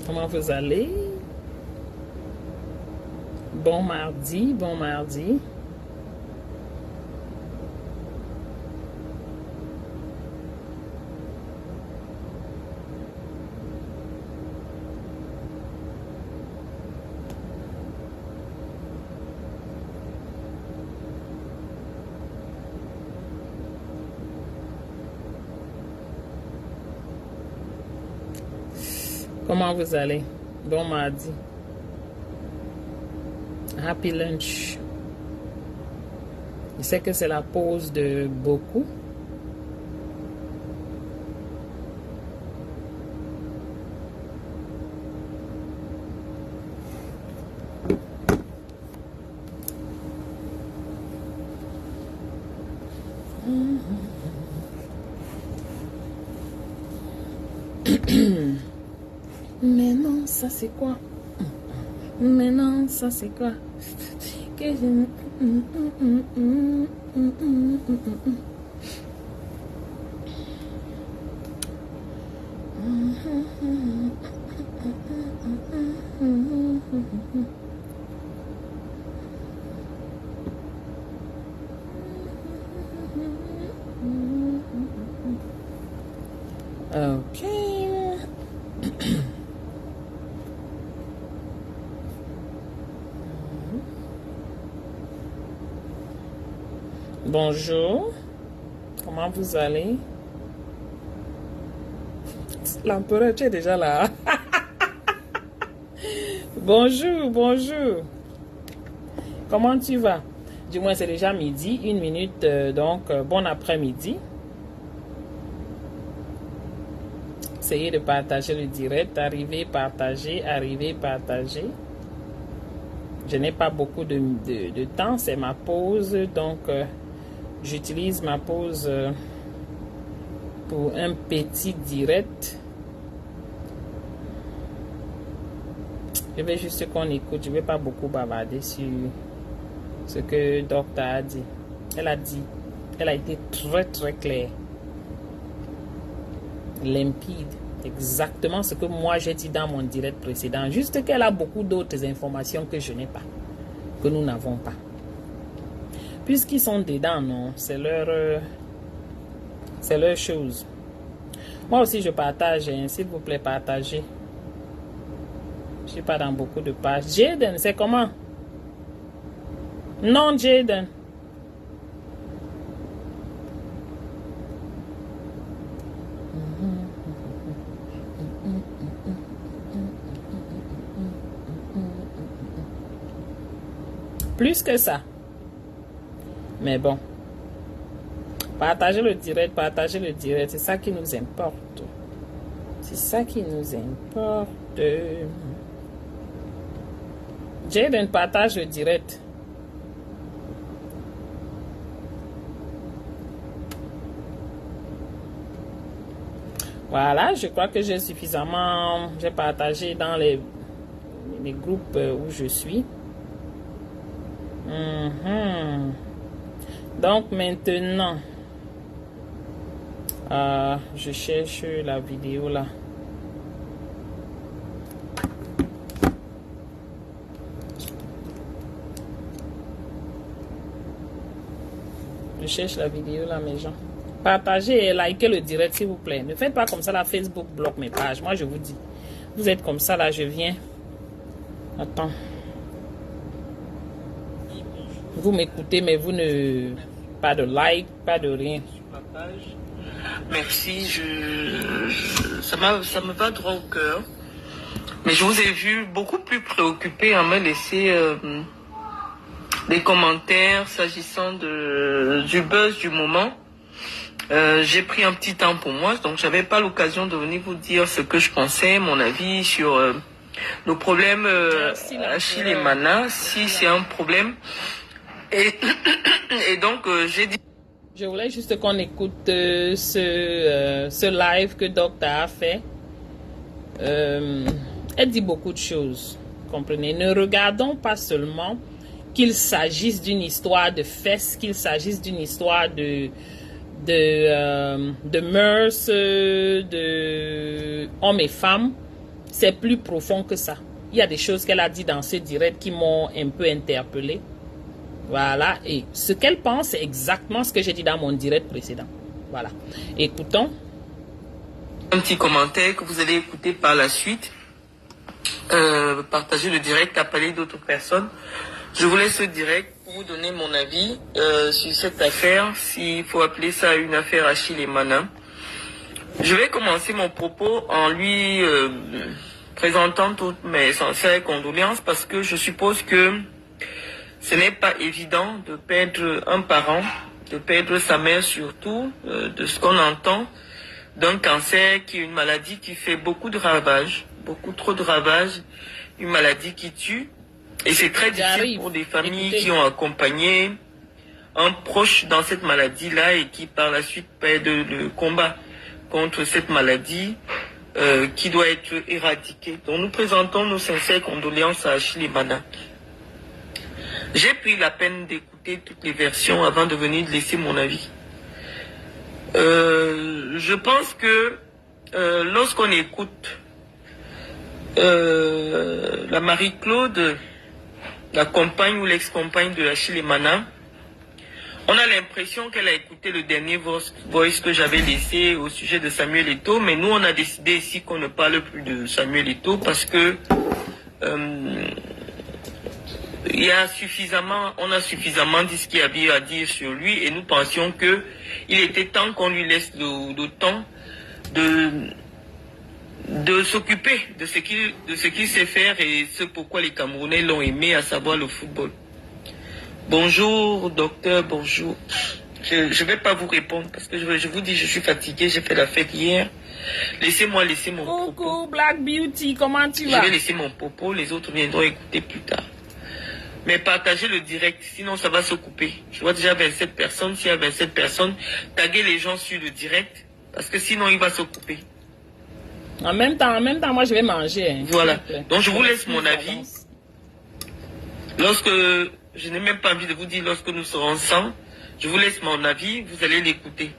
Comment vous allez? Bon mardi, bon mardi. Comment vous allez? Bon mardi. Happy lunch. Je sais que c'est la pause de beaucoup. Mais non, ça c'est quoi? Mais non, ça c'est quoi? Que je... Ok. Bonjour. Comment vous allez? L'empereur, tu es déjà là. Bonjour, bonjour. Comment tu vas? Du moins, c'est déjà midi, 1 minute, donc bon après-midi. Essayez de partager le direct. Arrivez, partager, arrivez, partager. Je n'ai pas beaucoup de temps, c'est ma pause, donc j'utilise ma pause pour un petit direct. Je vais juste qu'on écoute, je ne vais pas beaucoup bavarder sur ce que Docteur a dit. Elle a été très très claire, limpide, exactement ce que moi j'ai dit dans mon direct précédent, juste qu'elle a beaucoup d'autres informations que je n'ai pas, que nous n'avons pas. Puisqu'ils sont dedans, non, c'est leur chose. Moi aussi je partage, hein, s'il vous plaît, partagez. Je suis pas dans beaucoup de pages. Jaden, c'est comment? Non, Jaden. Plus que ça. Mais bon. Partagez le direct, c'est ça qui nous importe. C'est ça qui nous importe. Jaden, partage le direct. Voilà, je crois que j'ai partagé dans les groupes où je suis. Donc maintenant, je cherche la vidéo là. Je cherche la vidéo là, mes gens. Partagez et likez le direct s'il vous plaît. Ne faites pas comme ça, la Facebook bloque mes pages. Moi je vous dis, vous êtes comme ça là, je viens. Attends. Vous m'écoutez, mais vous ne... Pas de like, pas de rien. Merci, ça me va droit au cœur. Mais je vous ai vu beaucoup plus préoccupé à me laisser des commentaires s'agissant du buzz du moment. J'ai pris un petit temps pour moi, donc j'avais pas l'occasion de venir vous dire ce que je pensais, mon avis sur nos problèmes Achille et Mana, si c'est un problème. Et donc, j'ai dit... Je voulais juste qu'on écoute ce live que Docteur a fait. Elle dit beaucoup de choses, comprenez. Ne regardons pas seulement qu'il s'agisse d'une histoire de fesses, qu'il s'agisse d'une histoire de mœurs, de hommes et femmes. c'est plus profond que ça. Il y a des choses qu'elle a dit dans ce direct qui m'ont un peu interpellée. Voilà, et ce qu'elle pense, c'est exactement ce que j'ai dit dans mon direct précédent. Voilà, écoutons. Un petit commentaire que vous allez écouter par la suite. Partager le direct, appeler d'autres personnes. Je vous laisse ce direct pour vous donner mon avis sur cette affaire, s'il faut appeler ça une affaire Achille et Manin. Je vais commencer mon propos en lui présentant toutes mes sincères condoléances parce que je suppose que ce n'est pas évident de perdre un parent, de perdre sa mère surtout, de ce qu'on entend d'un cancer qui est une maladie qui fait beaucoup de ravages, beaucoup trop de ravages, une maladie qui tue. Et c'est très difficile pour des familles qui ont accompagné un proche dans cette maladie-là et qui par la suite perdent le combat contre cette maladie qui doit être éradiquée. Donc nous présentons nos sincères condoléances à Achille et Manin. J'ai pris la peine d'écouter toutes les versions avant de venir laisser mon avis. Je pense que lorsqu'on écoute la Marie-Claude, la compagne ou l'ex-compagne de Achille et Manin, on a l'impression qu'elle a écouté le dernier voice que j'avais laissé au sujet de Samuel Eto'o, mais nous on a décidé ici qu'on ne parle plus de Samuel Eto'o parce que on a suffisamment dit ce qu'il y avait à dire sur lui et nous pensions que il était temps qu'on lui laisse le temps de s'occuper de ce qu'il sait faire et ce pourquoi les Camerounais l'ont aimé, à savoir le football. Bonjour docteur, bonjour. Je ne vais pas vous répondre parce que je vous dis je suis fatigué, j'ai fait la fête hier. Laissez-moi laisser mon propos. Coucou Black Beauty, comment tu vas? Je vais laisser mon propos, les autres viendront écouter plus tard. Mais partagez le direct, sinon ça va se couper. Je vois déjà 27 personnes. S'il y a 27 personnes, taguez les gens sur le direct, parce que sinon il va se couper. En même temps, moi je vais manger. Hein, voilà. Donc je vous laisse mon avis. Lorsque, je n'ai même pas envie de vous dire lorsque nous serons ensemble, je vous laisse mon avis, vous allez l'écouter.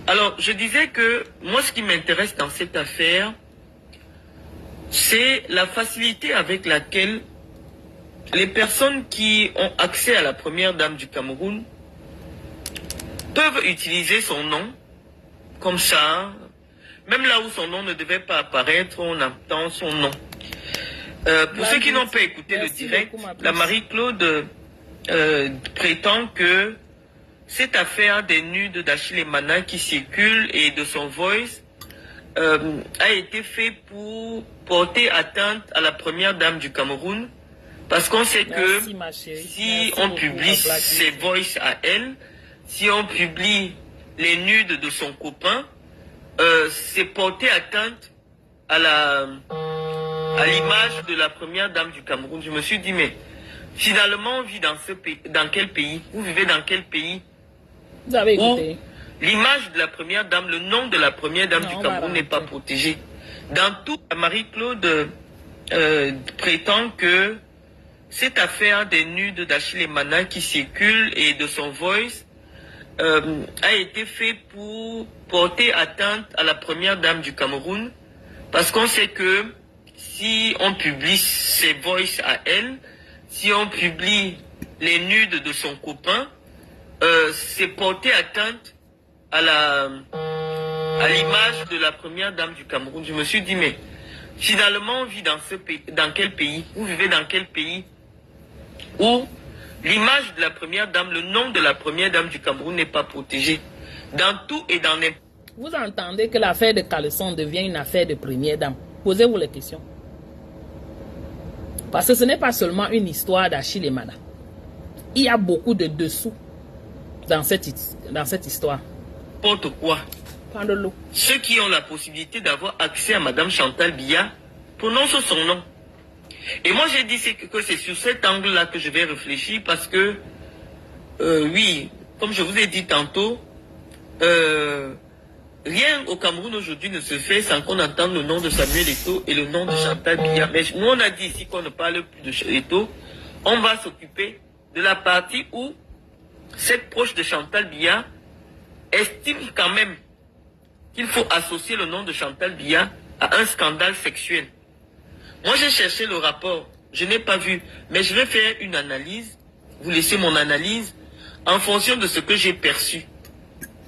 Alors, je disais que moi ce qui m'intéresse dans cette affaire, c'est la facilité avec laquelle les personnes qui ont accès à la première dame du Cameroun peuvent utiliser son nom comme ça, même là où son nom ne devait pas apparaître, on entend son nom. Pour ceux qui n'ont pas écouté le direct, la Marie-Claude prétend que cette affaire des nudes d'Achille et Manin qui circule et de son voice a été fait pour porter atteinte à la première dame du Cameroun. Parce qu'on sait que si on publie ses voices à elle, si on publie les nudes de son copain, c'est porter atteinte à l'image de la première dame du Cameroun. Je me suis dit, mais finalement, on vit dans quel pays? Vous vivez dans quel pays? Vous avez écouté. L'image de la première dame, le nom de la première dame du Cameroun n'est pas protégé. Dans tout, Marie-Claude prétend que cette affaire des nudes d'Achille et Manin qui circule et de son voice a été fait pour porter atteinte à la première dame du Cameroun, parce qu'on sait que si on publie ses voices à elle, si on publie les nudes de son copain, c'est porter atteinte à l'image de la première dame du Cameroun. Je me suis dit, mais finalement, on vit dans quel pays? Vous vivez dans quel pays où l'image de la première dame, le nom de la première dame du Cameroun n'est pas protégé? Dans tout et dans n'importe. Vous entendez que l'affaire de Caleçon devient une affaire de première dame. Posez-vous les questions. Parce que ce n'est pas seulement une histoire d'Achille et Manin. Il y a beaucoup de dessous dans cette histoire. N'importe quoi. Prends de l'eau. Ceux qui ont la possibilité d'avoir accès à Madame Chantal Biya prononcent son nom. Et moi j'ai dit que c'est sur cet angle-là que je vais réfléchir parce que, oui, comme je vous ai dit tantôt, rien au Cameroun aujourd'hui ne se fait sans qu'on entende le nom de Samuel Eto'o et le nom de Chantal Biya. Mais nous on a dit ici qu'on ne parle plus de Eto'o. On va s'occuper de la partie où cette proche de Chantal Biya estime quand même qu'il faut associer le nom de Chantal Biya à un scandale sexuel. Moi, j'ai cherché le rapport. Je n'ai pas vu. Mais je vais faire une analyse. Vous laissez mon analyse en fonction de ce que j'ai perçu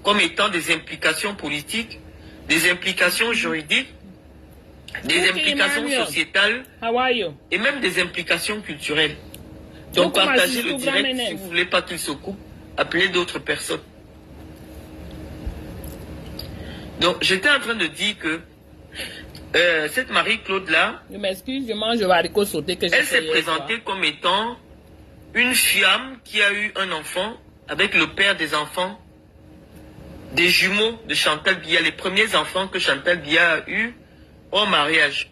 comme étant des implications politiques, des implications juridiques, des implications sociétales et même des implications culturelles. Donc, partagez le direct si vous ne voulez pas qu'il se coupe. Appelez d'autres personnes. Donc, j'étais en train de dire que cette Marie-Claude-là, je m'excuse, je mange le haricot sauté que j'ai fait. Elle s'est présentée comme étant une femme qui a eu un enfant avec le père des enfants, des jumeaux de Chantal Biya, les premiers enfants que Chantal Biya a eus au mariage.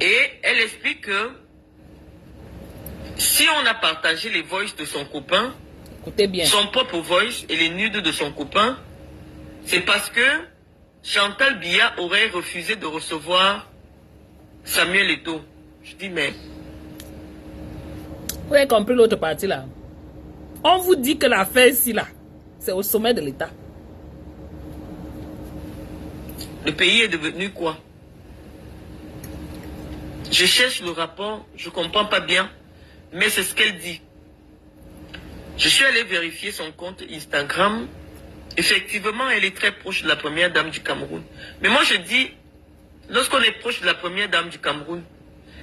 Et elle explique que si on a partagé les voices de son copain, écoutez bien, son propre voice et les nudes de son copain, c'est parce que Chantal Biya aurait refusé de recevoir Samuel Eto'o. Je dis, mais... Vous avez compris l'autre partie là? On vous dit que l'affaire ici là, c'est au sommet de l'État. Le pays est devenu quoi? Je cherche le rapport, je ne comprends pas bien, mais c'est ce qu'elle dit. Je suis allé vérifier son compte Instagram. Effectivement, elle est très proche de la première dame du Cameroun. Mais moi, je dis, lorsqu'on est proche de la première dame du Cameroun,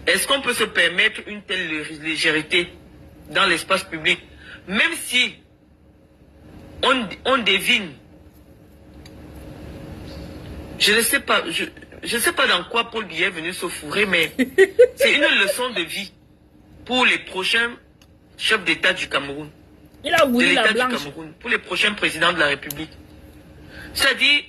est-ce qu'on peut se permettre une telle légèreté dans l'espace public? Même si on devine, je ne sais pas, je ne sais pas dans quoi Paul Biya est venu se fourrer, mais c'est une leçon de vie pour les prochains chefs d'État du Cameroun. Il a voulu la du blanche. Cameroun, pour les prochains présidents de la République. C'est-à-dire,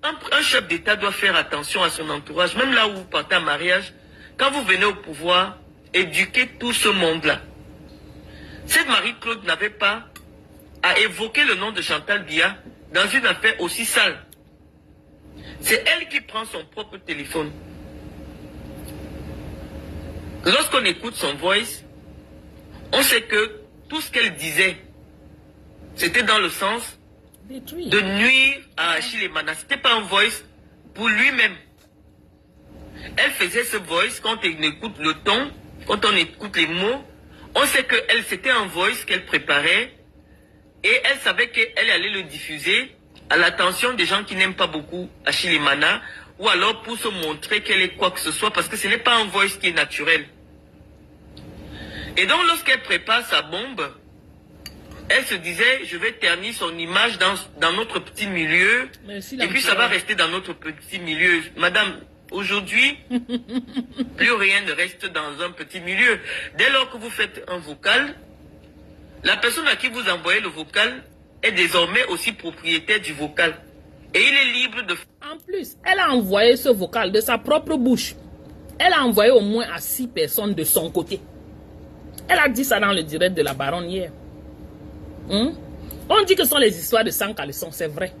un chef d'État doit faire attention à son entourage, même là où vous partez en mariage, quand vous venez au pouvoir, éduquer tout ce monde-là. Cette Marie-Claude n'avait pas à évoquer le nom de Chantal Biya dans une affaire aussi sale. C'est elle qui prend son propre téléphone. Lorsqu'on écoute son voice, on sait que tout ce qu'elle disait, c'était dans le sens de nuire à Achille Emana. Ce n'était pas un voice pour lui-même. Elle faisait ce voice quand on écoute le ton, quand on écoute les mots. On sait que c'était un voice qu'elle préparait et elle savait qu'elle allait le diffuser à l'attention des gens qui n'aiment pas beaucoup Achille Emana ou alors pour se montrer qu'elle est quoi que ce soit parce que ce n'est pas un voice qui est naturel. Et donc lorsqu'elle prépare sa bombe, elle se disait, je vais ternir son image dans notre petit milieu et puis ça va rester dans notre petit milieu. Madame, aujourd'hui, plus rien ne reste dans un petit milieu. Dès lors que vous faites un vocal, la personne à qui vous envoyez le vocal est désormais aussi propriétaire du vocal. Et il est libre de... En plus, elle a envoyé ce vocal de sa propre bouche. Elle a envoyé au moins à 6 personnes de son côté. Elle a dit ça dans le direct de la baronne hier. On dit que ce sont les histoires de sang caleçon, c'est vrai.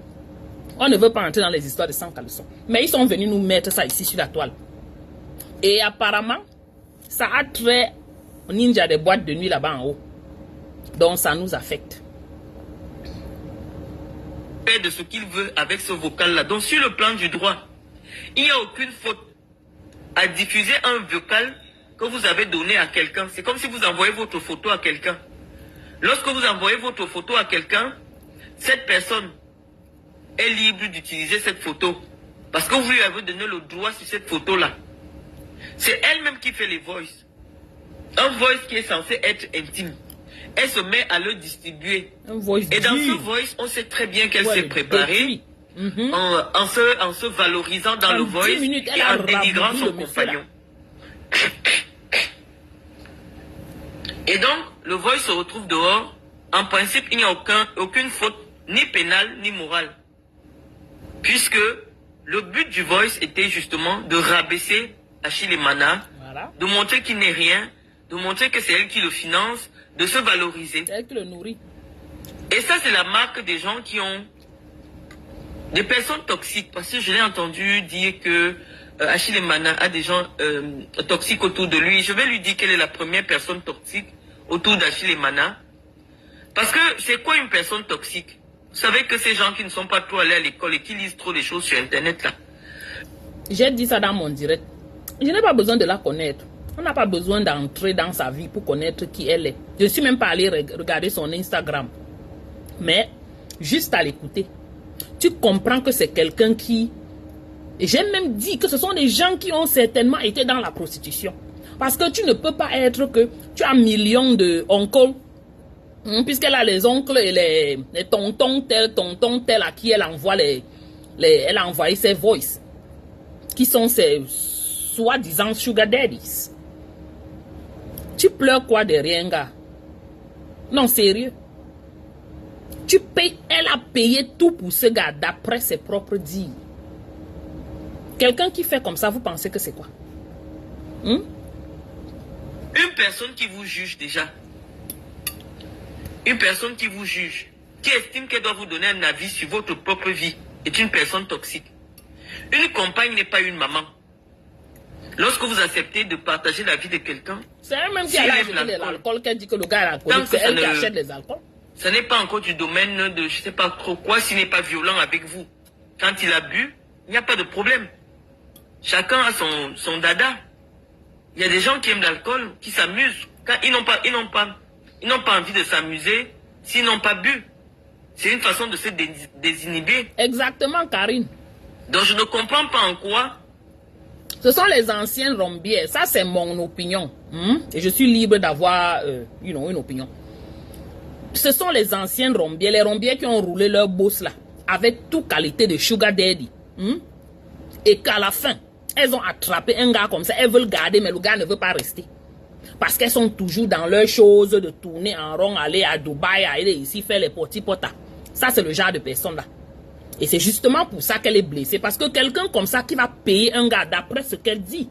On ne veut pas entrer dans les histoires de sang caleçon. Mais ils sont venus nous mettre ça ici sur la toile. Et apparemment, ça a trait au ninja des boîtes de nuit là-bas en haut. Donc ça nous affecte. De ce qu'il veut avec ce vocal-là. Donc sur le plan du droit, il n'y a aucune faute à diffuser un vocal que vous avez donné à quelqu'un. C'est comme si vous envoyez votre photo à quelqu'un. Lorsque vous envoyez votre photo à quelqu'un, cette personne est libre d'utiliser cette photo. Parce que vous lui avez donné le droit sur cette photo-là. C'est elle-même qui fait les voices. Un voice qui est censé être intime. Elle se met à le distribuer. Et dans ce voice, on sait très bien qu'elle s'est préparée en se valorisant dans le voice et en dénigrant son compagnon. Et donc, le voice se retrouve dehors. En principe, il n'y a aucune faute, ni pénale, ni morale. Puisque le but du voice était justement de rabaisser Achille Emana, de montrer qu'il n'est rien, de montrer que c'est elle qui le finance, de se valoriser. C'est elle qui le nourrit. Et ça, c'est la marque des gens qui ont des personnes toxiques. Parce que je l'ai entendu dire que Achille Emana a des gens toxiques autour de lui. Je vais lui dire quelle est la première personne toxique autour d'Achille Emana. Parce que c'est quoi une personne toxique? Vous savez que ces gens qui ne sont pas trop allés à l'école et qui lisent trop les choses sur Internet là. J'ai dit ça dans mon direct. Je n'ai pas besoin de la connaître. On n'a pas besoin d'entrer dans sa vie pour connaître qui elle est. Je ne suis même pas allé regarder son Instagram. Mais, juste à l'écouter, tu comprends que c'est quelqu'un qui... Et j'ai même dit que ce sont des gens qui ont certainement été dans la prostitution. Parce que tu ne peux pas être que... Tu as millions de oncles, puisqu'elle a les oncles et les tontons tel à qui elle envoie elle a envoyé ses voices. Qui sont ses soi-disant sugar daddies. Tu pleures quoi de rien, gars? Non, sérieux. Tu payes, elle a payé tout pour ce gars d'après ses propres dires. Quelqu'un qui fait comme ça, vous pensez que c'est quoi? Une personne qui vous juge déjà. Une personne qui vous juge, qui estime qu'elle doit vous donner un avis sur votre propre vie, est une personne toxique. Une compagne n'est pas une maman. Lorsque vous acceptez de partager la vie de quelqu'un, c'est elle-même qui a acheté l'alcool, qui dit que le gars est alcoolique, c'est elle qui achète les alcools. Ce n'est pas encore du domaine de je ne sais pas trop quoi, s'il n'est pas violent avec vous. Quand il a bu, il n'y a pas de problème. Chacun a son dada. Il y a des gens qui aiment l'alcool, qui s'amusent. Quand ils n'ont pas envie de s'amuser, s'ils n'ont pas bu. C'est une façon de se désinhiber. Exactement, Karine. Donc je ne comprends pas en quoi. Ce sont les anciennes rombières. Ça, c'est mon opinion. Et je suis libre d'avoir une opinion. Ce sont les anciennes rombières. Les rombières qui ont roulé leur boss là. Avec toute qualité de sugar daddy. Et qu'à la fin, elles ont attrapé un gars comme ça. Elles veulent garder, mais le gars ne veut pas rester. Parce qu'elles sont toujours dans leurs choses de tourner en rond, aller à Dubaï, aller ici, faire les petits potas. Ça, c'est le genre de personne là. Et c'est justement pour ça qu'elle est blessée. Parce que quelqu'un comme ça qui va payer un gars d'après ce qu'elle dit,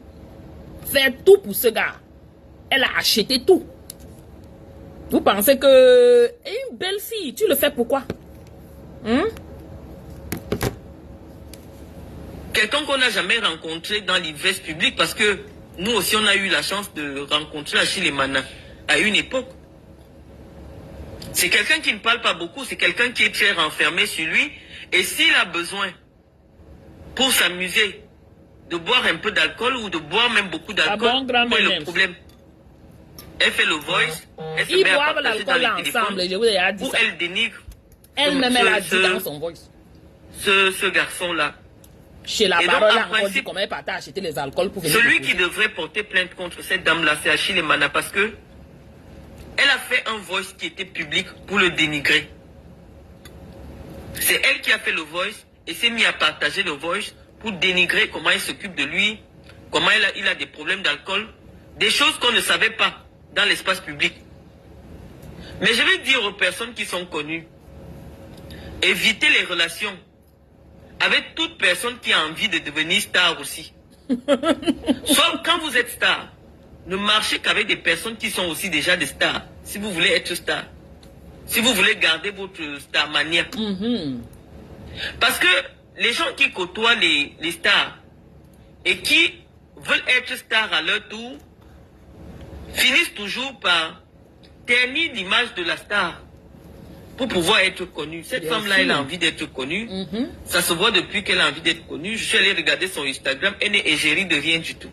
faire tout pour ce gars, elle a acheté tout. Vous pensez que une belle fille, tu le fais pourquoi? Quelqu'un qu'on n'a jamais rencontré dans l'ivresse publique, parce que nous aussi on a eu la chance de rencontrer Achille Emana à une époque. C'est quelqu'un qui ne parle pas beaucoup, c'est quelqu'un qui est très renfermé sur lui. Et s'il a besoin, pour s'amuser, de boire un peu d'alcool ou de boire même beaucoup d'alcool, quel est le problème? Elle fait le voice, elle se met à partager dans les téléphones, où elle dénigre elle-même elle a dit dans son voice. Ce garçon-là. Chez la parole, on dit comment elle partage acheter les alcools pour venir. Celui qui devrait porter plainte contre cette dame-là, c'est Achille Emana, parce que elle a fait un voice qui était public pour le dénigrer. C'est elle qui a fait le voice et s'est mis à partager le voice pour dénigrer comment il s'occupe de lui, comment il a des problèmes d'alcool, des choses qu'on ne savait pas dans l'espace public. Mais je vais dire aux personnes qui sont connues, évitez les relations avec toute personne qui a envie de devenir star aussi. Sauf quand vous êtes star, ne marchez qu'avec des personnes qui sont aussi déjà des stars, si vous voulez être star. Si vous voulez garder votre star mania. Parce que les gens qui côtoient les stars et qui veulent être stars à leur tour finissent toujours par ternir l'image de la star pour pouvoir être connue. Cette femme-là, elle a envie d'être connue. Ça se voit depuis qu'elle a envie d'être connue. Je suis allé regarder son Instagram. Elle n'est égérie de rien du tout.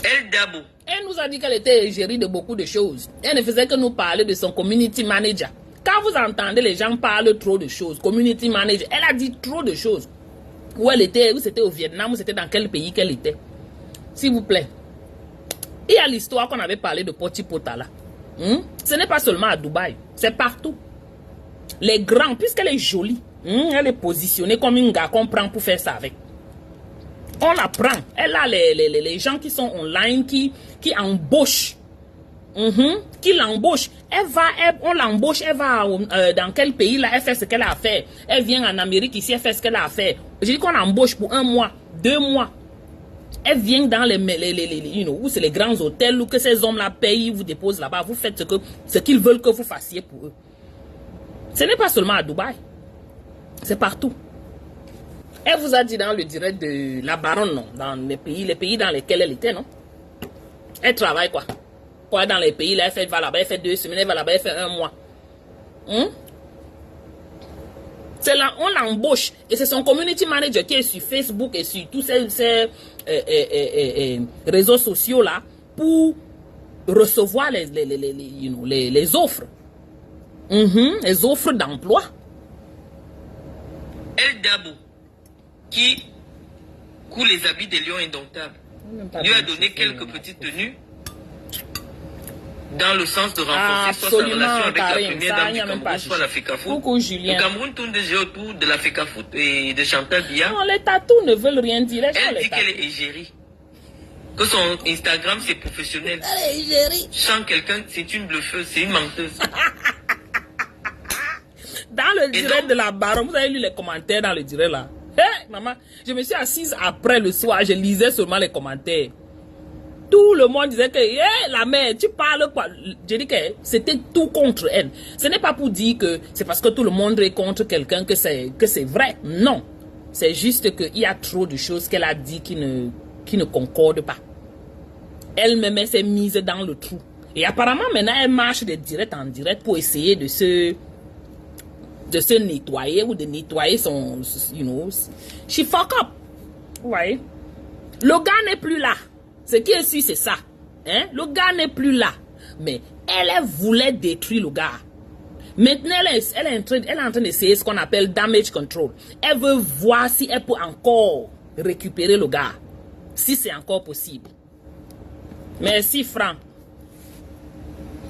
Elle Dabo. Elle nous a dit qu'elle était égérie de beaucoup de choses. Elle ne faisait que nous parler de son community manager. Quand vous entendez les gens parler trop de choses, community manager, elle a dit trop de choses. Où elle était, où c'était au Vietnam, où c'était dans quel pays qu'elle était. S'il vous plaît. Il y a l'histoire qu'on avait parlé de Poti Pota là. Ce n'est pas seulement à Dubaï, c'est partout. Les grands, puisqu'elle est jolie, elle est positionnée comme une gars qu'on prend pour faire ça avec. On la prend. Elle a les gens qui sont online, qui embauchent. Qui l'embauchent. On l'embauche, elle va dans quel pays là, elle fait ce qu'elle a à faire. Elle vient en Amérique ici, elle fait ce qu'elle a à faire. Je dis qu'on l'embauche pour 1 mois, 2 mois. Elle vient dans où c'est les grands hôtels où que ces hommes-là payent, vous déposent là-bas, vous faites ce qu'ils veulent que vous fassiez pour eux. Ce n'est pas seulement à Dubaï. C'est partout. Elle vous a dit dans le direct de la baronne, non? Dans les pays dans lesquels elle était, non? Elle travaille quoi? Quoi dans les pays là, elle va là-bas, elle fait 2 semaines, elle va là-bas, elle fait 1 mois. On l'embauche. Et c'est son community manager qui est sur Facebook et sur tous ces réseaux sociaux là pour recevoir les offres. Les offres d'emploi. El Dabo, qui coud les habits des lions indomptables, lui a donné quelques petites tenues dans le sens de renforcer soit sa relation avec la première dame du Cameroun, soit la FECAFOOT. Coucou Julien. Le Cameroun tourne déjà autour de la FECAFOOT et de Chantal Biya. Non, les tatous ne veulent rien dire. Elle dit qu'elle est égérie. Que son Instagram c'est professionnel. Elle est égérie. Sans quelqu'un, c'est une bluffeuse, c'est une menteuse. Dans le direct de la baronne, vous avez lu les commentaires dans le direct là. Hé, maman, je me suis assise après le soir, je lisais seulement les commentaires. Tout le monde disait que, la mère, tu parles quoi? J'ai dit que c'était tout contre elle. Ce n'est pas pour dire que c'est parce que tout le monde est contre quelqu'un que c'est vrai. Non. C'est juste qu'il y a trop de choses qu'elle a dit qui ne concordent pas. Elle-même s'est mise dans le trou. Et apparemment, maintenant, elle marche de direct en direct pour essayer de se nettoyer ou de nettoyer son, she fuck up. Ouais. Le gars n'est plus là. Ce qui est sûr, c'est ça. Hein? Le gars n'est plus là. Mais elle voulait détruire le gars. Maintenant, elle est en train d'essayer ce qu'on appelle damage control. Elle veut voir si elle peut encore récupérer le gars. Si c'est encore possible. Merci, Franck.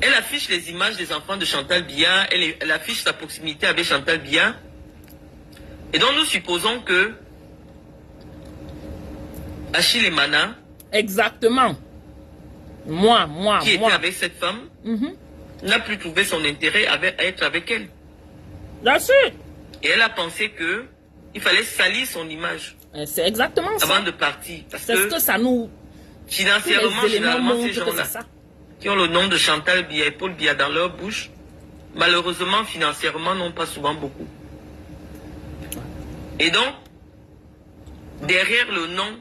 Elle affiche les images des enfants de Chantal Biya. Elle affiche sa proximité avec Chantal Biya. Et donc, nous supposons que Achille Emana, exactement. Qui était avec cette femme, n'a plus trouvé son intérêt à être avec elle. Bien sûr. Et elle a pensé que il fallait salir son image. C'est exactement ça. Avant de partir. Parce c'est ce que ça nous... Financièrement, généralement, ces gens-là, qui ont le nom de Chantal Biya et Paul Biya dans leur bouche, malheureusement, financièrement, n'ont pas souvent beaucoup. Et donc, derrière le nom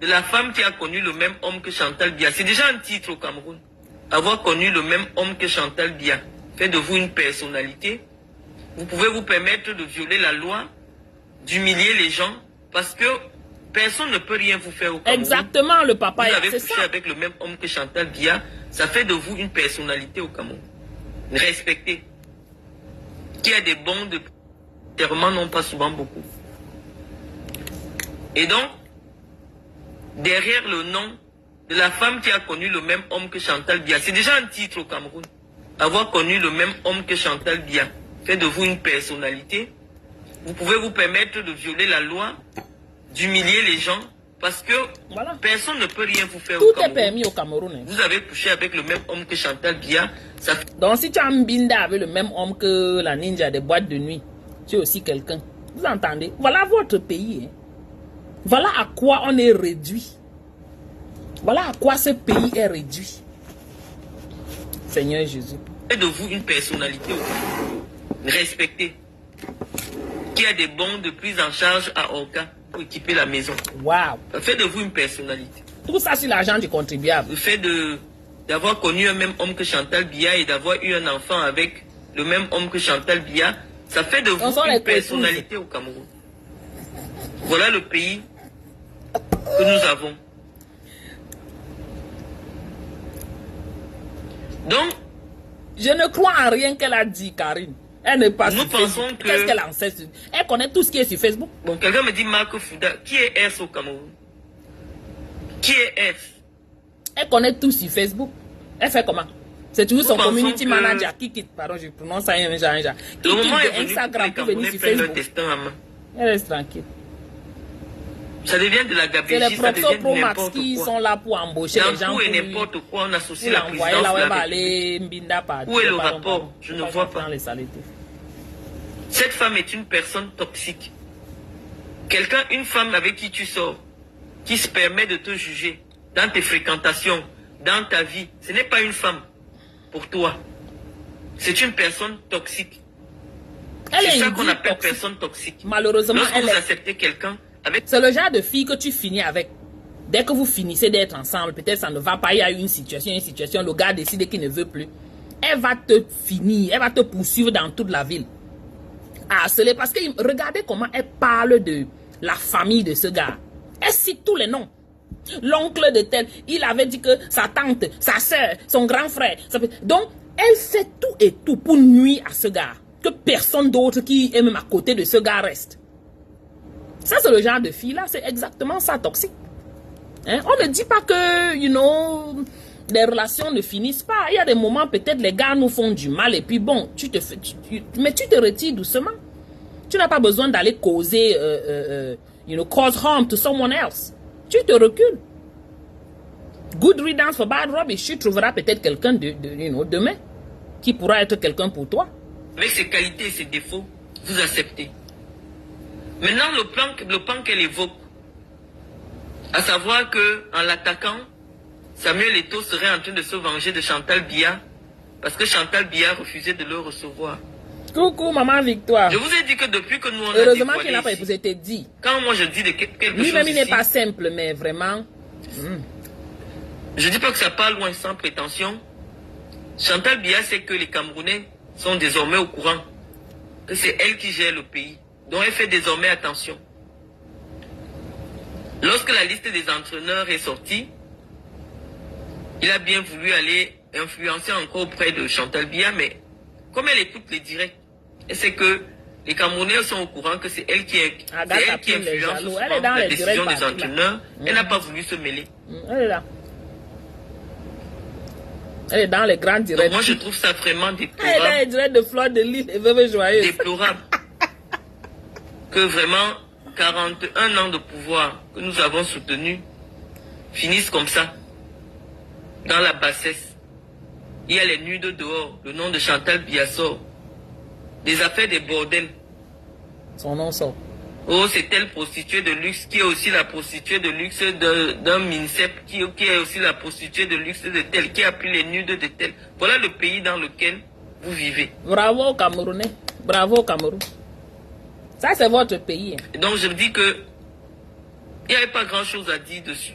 de la femme qui a connu le même homme que Chantal Biya, c'est déjà un titre au Cameroun. Avoir connu le même homme que Chantal Biya fait de vous une personnalité. Vous pouvez vous permettre de violer la loi, d'humilier les gens, parce que personne ne peut rien vous faire au Cameroun. Exactement, le papa. Vous avez couché avec le même homme que Chantal Biya, ça fait de vous une personnalité au Cameroun. Respectée. Qui a des bons de terrement, non pas souvent beaucoup. Et donc, derrière le nom de la femme qui a connu le même homme que Chantal Biya, c'est déjà un titre au Cameroun. Avoir connu le même homme que Chantal Biya fait de vous une personnalité. Vous pouvez vous permettre de violer la loi, d'humilier les gens, parce que personne ne peut rien vous faire au Cameroun. Tout est permis au Cameroun. Hein. Vous avez couché avec le même homme que Chantal Biya. Ça... Donc si tu as un binda avec le même homme que la ninja des boîtes de nuit, tu es aussi quelqu'un. Vous entendez? Voilà votre pays. Hein. Voilà à quoi on est réduit. Voilà à quoi ce pays est réduit. Seigneur Jésus. Faites de vous une personnalité respectée. Qui a des bons de prise en charge à Orca pour équiper la maison. Waouh. Faites de vous une personnalité. Tout ça sur l'argent du contribuable. Le fait d'avoir connu un même homme que Chantal Biya et d'avoir eu un enfant avec le même homme que Chantal Biya, ça fait de vous une personnalité au Cameroun. Voilà le pays que nous avons. Donc, je ne crois en rien qu'elle a dit, Karine. Elle n'est pas nous sur pensons Facebook. que... Qu'est-ce qu'elle en sait? Elle connaît tout ce qui est sur Facebook. Bon, quelqu'un me dit Marc Fouda. Qui est S au Cameroun? Qui est F? Elle connaît tout sur Facebook. Elle fait comment? C'est toujours son community manager qui quitte. Pardon, je prononce ça un genre. Qui quitte de Instagram pour venir sur Facebook. Elle reste tranquille. Ça devient de la gabegie, c'est les ça devient Pro de Max n'importe qui quoi. sont là pour embaucher les gens. Pour et n'importe quoi, on associe la présidence là, de la République. Où est le rapport? Je ne vois pas. Cette femme est une personne toxique. Quelqu'un, une femme avec qui tu sors, qui se permet de te juger dans tes fréquentations, dans ta vie, ce n'est pas une femme pour toi. C'est une personne toxique. C'est ça qu'on appelle personne toxique. Malheureusement, lorsque vous acceptez quelqu'un, c'est le genre de fille que tu finis avec. Dès que vous finissez d'être ensemble, peut-être ça ne va pas, il y a une situation, le gars décide qu'il ne veut plus. Elle va te finir, elle va te poursuivre dans toute la ville. harcelé parce que regardez comment elle parle de la famille de ce gars. Elle cite tous les noms. L'oncle de tel, il avait dit que sa tante, sa soeur, son grand frère. Donc, elle fait tout et tout pour nuire à ce gars. Que personne d'autre qui est même à côté de ce gars reste. Ça, c'est le genre de fille-là. C'est exactement ça, toxique. Hein? On ne dit pas que, les relations ne finissent pas. Il y a des moments, peut-être, les gars nous font du mal. Et puis, bon, mais tu te retires doucement. Tu n'as pas besoin d'aller causer, cause harm to someone else. Tu te recules. Good riddance for bad rubbish. Tu trouveras peut-être quelqu'un demain qui pourra être quelqu'un pour toi. Avec ses qualités et ses défauts, vous acceptez. Maintenant, le plan qu'elle évoque, à savoir que en l'attaquant, Samuel Eto'o serait en train de se venger de Chantal Biya parce que Chantal Biya refusait de le recevoir. Coucou, maman Victoire. Je vous ai dit que depuis que nous on heureusement qu'il n'a pas épousé, t'es dit. Quand moi je dis de quelque chose lui-même, il n'est ici, pas simple, mais vraiment. Je dis pas que ça part loin sans prétention. Chantal Biya sait que les Camerounais sont désormais au courant que c'est elle qui gère le pays. Donc elle fait désormais attention. Lorsque la liste des entraîneurs est sortie, il a bien voulu aller influencer encore auprès de Chantal Biya, mais comme elle écoute les directs, elle sait que les Camerounais sont au courant que c'est elle qui influence la décision des entraîneurs. Elle n'a pas voulu se mêler. Elle est là. Elle est dans les grands directs. Donc moi je trouve ça vraiment déplorable. Elle est dans les directs de Fleur de Lille et Veuve Joyeuse. Déplorable. Que vraiment 41 ans de pouvoir que nous avons soutenu finissent comme ça. Dans la bassesse. Il y a les nudes dehors. Le nom de Chantal Biya sort. Des affaires des bordels. Son nom sort. Oh, c'est telle prostituée de luxe qui est aussi la prostituée de luxe d'un MINSEP, qui est aussi la prostituée de luxe de tel, qui a pris les nudes de tel. Voilà le pays dans lequel vous vivez. Bravo aux Camerounais. Bravo au Cameroun. Ça, c'est votre pays. Hein. Et donc, je me dis que il n'y avait pas grand-chose à dire dessus.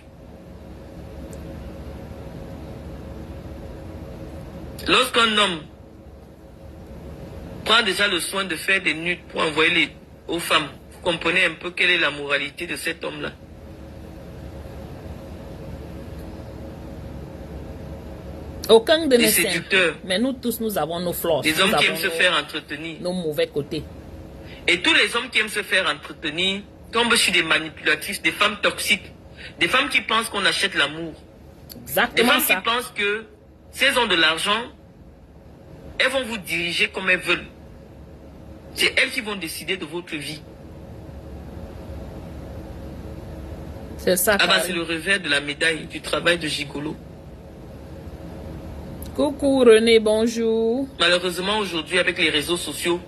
Lorsqu'un homme prend déjà le soin de faire des nudes pour envoyer aux femmes, vous comprenez un peu quelle est la moralité de cet homme-là. Aucun de Des nous séducteurs. Mais nous tous, nous avons nos flaws. Des hommes qui aiment se faire entretenir. Nos mauvais côtés. Et tous les hommes qui aiment se faire entretenir tombent sur des manipulatrices, des femmes toxiques, des femmes qui pensent qu'on achète l'amour. Exactement des femmes ça. qui pensent que si elles ont de l'argent, elles vont vous diriger comme elles veulent. C'est elles qui vont décider de votre vie. C'est ça. Ah bah c'est le revers de la médaille du travail de gigolo. Coucou René, bonjour. Malheureusement aujourd'hui avec les réseaux sociaux,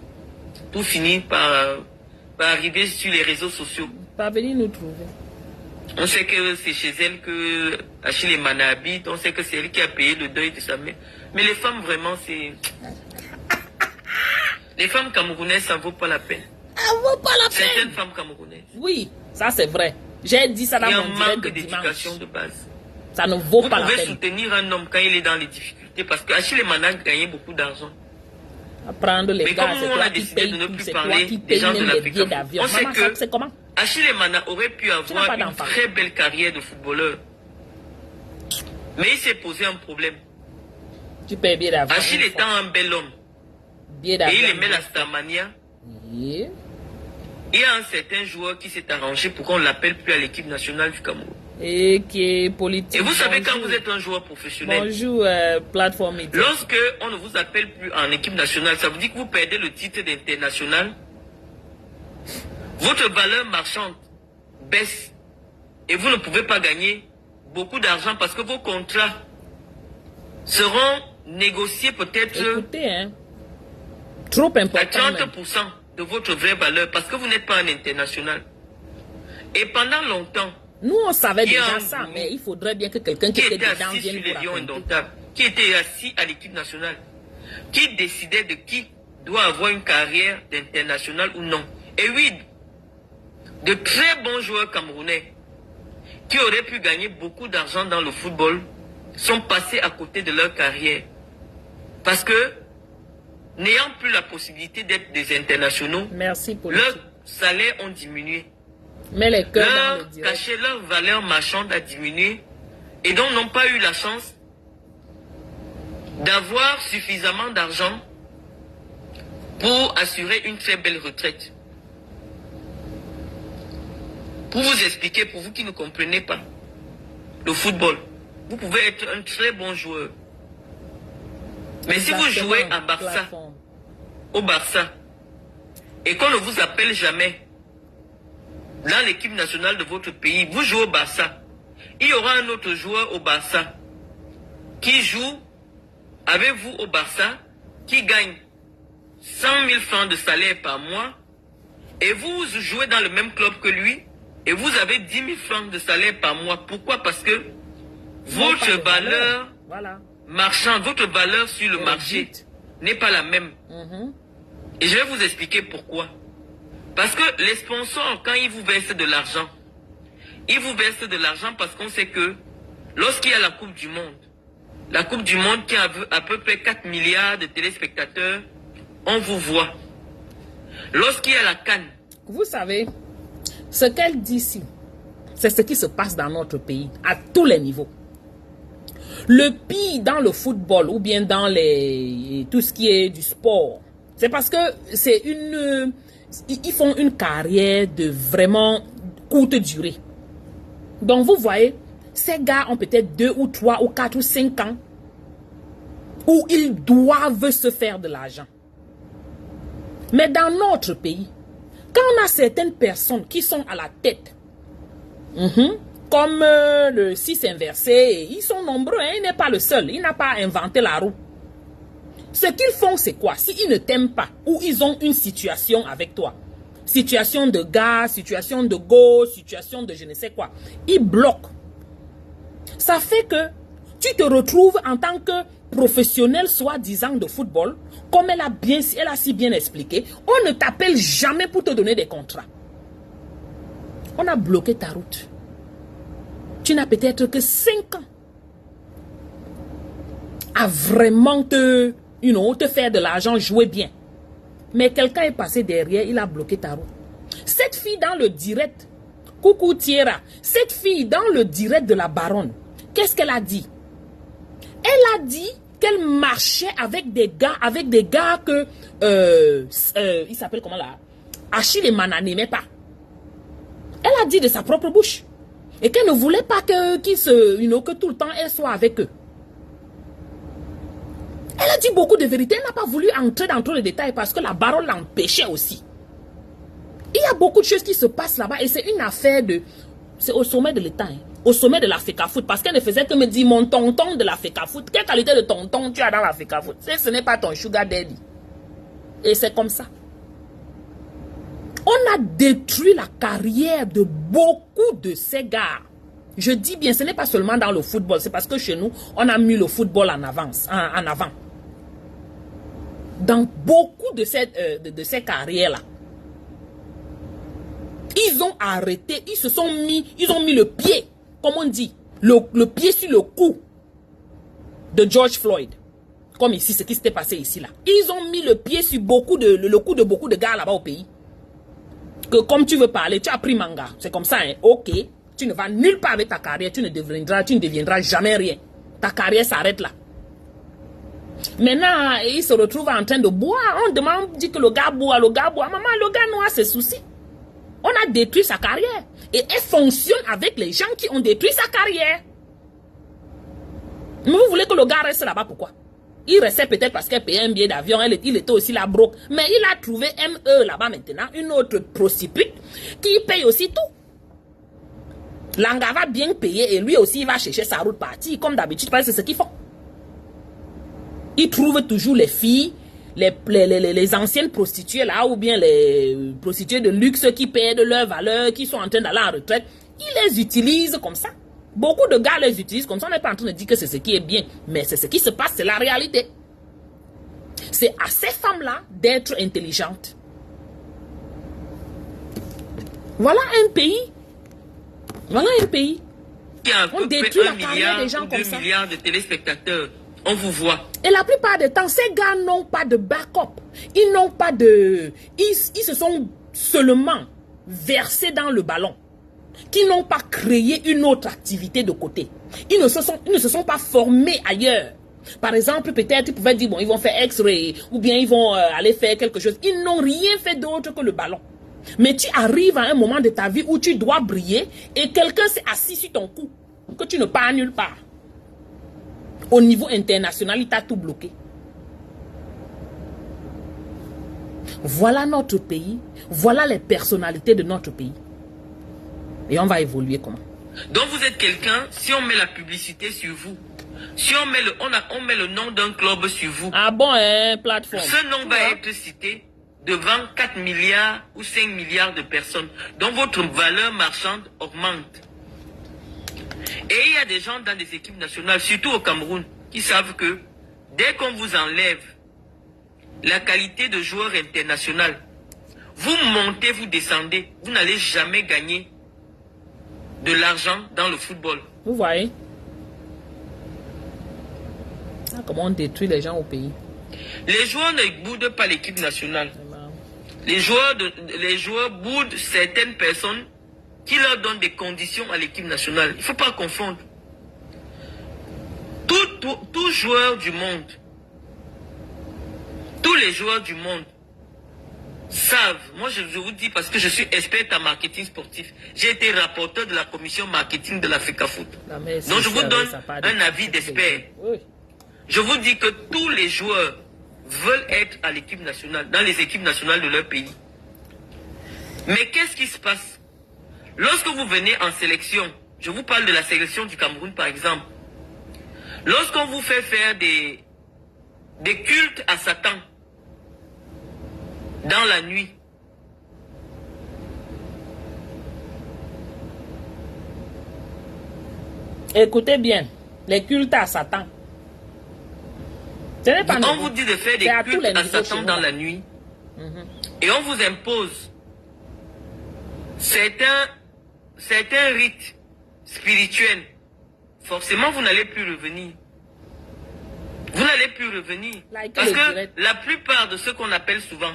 tout finit par arriver sur les réseaux sociaux. Pas venir nous trouver. On sait que c'est chez elle que Achille Mana habite, on sait que c'est elle qui a payé le deuil de sa mère. Mais les femmes vraiment c'est... Les femmes camerounaises, ça ne vaut pas la peine. Ça ne vaut pas la peine. Certaines femmes camerounaises. Oui, ça c'est vrai. J'ai dit ça dans mon direct de dimanche. Il y a un manque d'éducation de base. Ça ne vaut pas la peine. Vous pouvez soutenir un homme quand il est dans les difficultés parce que Achille Mana gagnait beaucoup d'argent. Apprendre les gars, c'est toi qui paye, c'est toi qui paye même les billets d'avion. On sait que c'est comment? Achille Mana aurait pu avoir une très belle carrière de footballeur. Mais il s'est posé un problème. Tu payes billet d'avion. Achille étant un bel homme. Et il aimait la Starmania. Yeah. Il y a un certain joueur qui s'est arrangé pour qu'on ne l'appelle plus à l'équipe nationale du Cameroun. Et qui est politique. Et vous savez quand vous êtes un joueur professionnel. Bonjour, plateforme média. Lorsque on ne vous appelle plus en équipe nationale, ça veut dire que vous perdez le titre d'international. Votre valeur marchande baisse. Et vous ne pouvez pas gagner beaucoup d'argent parce que vos contrats seront négociés peut-être... Écoutez, hein. Trop important. À 30% de votre vraie valeur parce que vous n'êtes pas un international. Et pendant longtemps, nous on savait déjà ça, mais il faudrait bien que quelqu'un qui était dedans assis vienne sur les nous lions raconter. indomptables, qui était assis à l'équipe nationale, qui décidait de qui doit avoir une carrière d'international ou non. Et oui, de très bons joueurs camerounais qui auraient pu gagner beaucoup d'argent dans le football sont passés à côté de leur carrière. Parce que n'ayant plus la possibilité d'être des internationaux, Merci pour leurs salaires ont diminué. Mais les cœurs dans le Leur direct. cachet, leur valeur marchande a diminué et donc n'ont pas eu la chance d'avoir suffisamment d'argent pour assurer une très belle retraite. Pour vous expliquer, pour vous qui ne comprenez pas le football, vous pouvez être un très bon joueur. Mais si vous jouez à Barça, au Barça, et qu'on ne vous appelle jamais dans l'équipe nationale de votre pays, vous jouez au Barça, il y aura un autre joueur au Barça qui joue avec vous au Barça, qui gagne 100 000 francs de salaire par mois, et vous jouez dans le même club que lui, et vous avez 10 000 francs de salaire par mois. Pourquoi? Parce que votre valeur marchande, votre valeur sur le marché n'est pas la même. Et je vais vous expliquer pourquoi. Parce que les sponsors, quand ils vous versent de l'argent, ils vous versent de l'argent parce qu'on sait que lorsqu'il y a la Coupe du Monde qui a à peu près 4 milliards de téléspectateurs, on vous voit. Lorsqu'il y a la CAN. Vous savez, ce qu'elle dit ici, c'est ce qui se passe dans notre pays, à tous les niveaux. Le pire dans le football ou bien dans tout ce qui est du sport, c'est parce que c'est ils font une carrière de vraiment courte durée. Donc vous voyez, ces gars ont peut-être 2 ou 3 ou 4 ou 5 ans où ils doivent se faire de l'argent. Mais dans notre pays, quand on a certaines personnes qui sont à la tête, comme le 6 inversé, ils sont nombreux, hein, il n'est pas le seul, il n'a pas inventé la roue. Ce qu'ils font, c'est quoi? S'ils ne t'aiment pas ou ils ont une situation avec toi, situation de gars, situation de go, situation de je ne sais quoi, ils bloquent. Ça fait que tu te retrouves en tant que professionnel soi-disant de football, comme elle a si bien expliqué, on ne t'appelle jamais pour te donner des contrats. On a bloqué ta route. Tu n'as peut-être que 5 ans à vraiment te faire de l'argent, jouer bien. Mais quelqu'un est passé derrière, il a bloqué ta route. Cette fille dans le direct, coucou Tierra, cette fille dans le direct de la baronne, qu'est-ce qu'elle a dit? Elle a dit qu'elle marchait avec des gars que, il s'appelle comment là? Achille et Mana n'aimaient pas. Elle a dit de sa propre bouche. Et qu'elle ne voulait pas que tout le temps elle soit avec eux. Elle a dit beaucoup de vérités. Elle n'a pas voulu entrer dans tous les détails parce que la baronne l'empêchait aussi. Il y a beaucoup de choses qui se passent là-bas et c'est une affaire de... C'est au sommet de l'État, hein, au sommet de la FECAFOOT, parce qu'elle ne faisait que me dire mon tonton de la FECAFOOT. Quelle qualité de tonton tu as dans la FECAFOOT? Ce n'est pas ton sugar daddy. Et c'est comme ça. On a détruit la carrière de beaucoup de ces gars. Je dis bien, ce n'est pas seulement dans le football, c'est parce que chez nous, on a mis le football en avant. Dans beaucoup de ces carrières-là, ils ont arrêté, ils ont mis le pied, comme on dit, le pied sur le cou de George Floyd. Comme ici, ce qui s'était passé ici, là. Ils ont mis le pied sur le cou de beaucoup de gars là-bas au pays. Que comme tu veux parler, tu as pris manga. C'est comme ça, hein. Ok. Tu ne vas nulle part avec ta carrière. Tu ne deviendras jamais rien. Ta carrière s'arrête là. Maintenant, il se retrouve en train de boire. On dit que le gars boit. Maman, le gars noir ses soucis. On a détruit sa carrière. Et elle fonctionne avec les gens qui ont détruit sa carrière. Mais vous voulez que le gars reste là-bas, pourquoi? Il restait peut-être parce qu'elle payait un billet d'avion, il était aussi la broque. Mais il a trouvé ME là-bas maintenant, une autre prostituée qui paye aussi tout. Langa va bien payer et lui aussi il va chercher sa route partie. Comme d'habitude, c'est ce qu'ils font. Ils trouvent toujours les filles, les anciennes prostituées là, ou bien les prostituées de luxe qui payent de leur valeur, qui sont en train d'aller en retraite. Ils les utilisent comme ça. Beaucoup de gars les utilisent comme ça. On n'est pas en train de dire que c'est ce qui est bien. Mais c'est ce qui se passe, c'est la réalité. C'est à ces femmes-là d'être intelligentes. Voilà un pays. Voilà un pays. Il y a on détruit la carrière des gens comme ça. 2 milliards de téléspectateurs. On vous voit. Et la plupart du temps, ces gars n'ont pas de backup. Ils n'ont pas de... Ils se sont seulement versés dans le ballon. Qui n'ont pas créé une autre activité de côté. Ils ne se sont pas formés ailleurs. Par exemple, peut-être ils pouvaient dire, bon, ils vont faire X-ray, ou bien ils vont aller faire quelque chose. Ils n'ont rien fait d'autre que le ballon. Mais tu arrives à un moment de ta vie où tu dois briller et quelqu'un s'est assis sur ton cou, que tu ne pars nulle part. Au niveau international, il t'a tout bloqué. Voilà notre pays, voilà les personnalités de notre pays. Et on va évoluer comment? Donc vous êtes quelqu'un, si on met la publicité sur vous, si on met le nom d'un club sur vous, ah bon, hein, plateforme. Ce nom va être cité devant 4 milliards ou 5 milliards de personnes. Donc votre valeur marchande augmente. Et il y a des gens dans des équipes nationales, surtout au Cameroun, qui savent que dès qu'on vous enlève la qualité de joueur international, vous montez, vous descendez, vous n'allez jamais gagner de l'argent dans le football. Vous voyez? Ah, comment on détruit les gens au pays. Les joueurs ne boudent pas l'équipe nationale. Les joueurs boudent certaines personnes qui leur donnent des conditions à l'équipe nationale. Il ne faut pas confondre. Tout joueur du monde, tous les joueurs du monde savent, moi je vous dis parce que je suis expert en marketing sportif, j'ai été rapporteur de la commission marketing de l'Africa Foot. Donc je vous donne un avis d'expert. Oui. Je vous dis que tous les joueurs veulent être à l'équipe nationale, dans les équipes nationales de leur pays. Mais qu'est-ce qui se passe? Lorsque vous venez en sélection, je vous parle de la sélection du Cameroun par exemple, lorsqu'on vous fait faire des cultes à Satan dans la nuit, écoutez bien, les cultes à Satan. On vous dit de faire des cultes à Satan dans la nuit, et on vous impose certains rites spirituels. Forcément, vous n'allez plus revenir. Vous n'allez plus revenir. Parce que la plupart de ceux qu'on appelle souvent,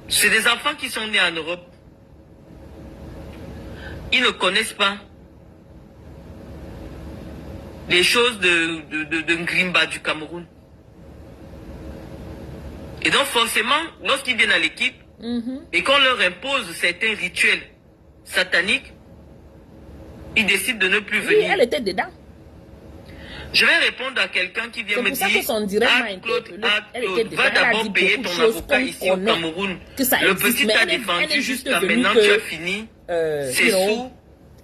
c'est des enfants qui sont nés en Europe. Ils ne connaissent pas les choses de Ngrimba du Cameroun. Et donc forcément, lorsqu'ils viennent à l'équipe, et qu'on leur impose certains rituels sataniques, ils décident de ne plus venir. Oui, elle était dedans. Je vais répondre à quelqu'un qui vient me dire, Claude, va d'abord payer ton avocat ici au Cameroun. Le petit t'a défendu jusqu'à maintenant, tu as fini. C'est sous.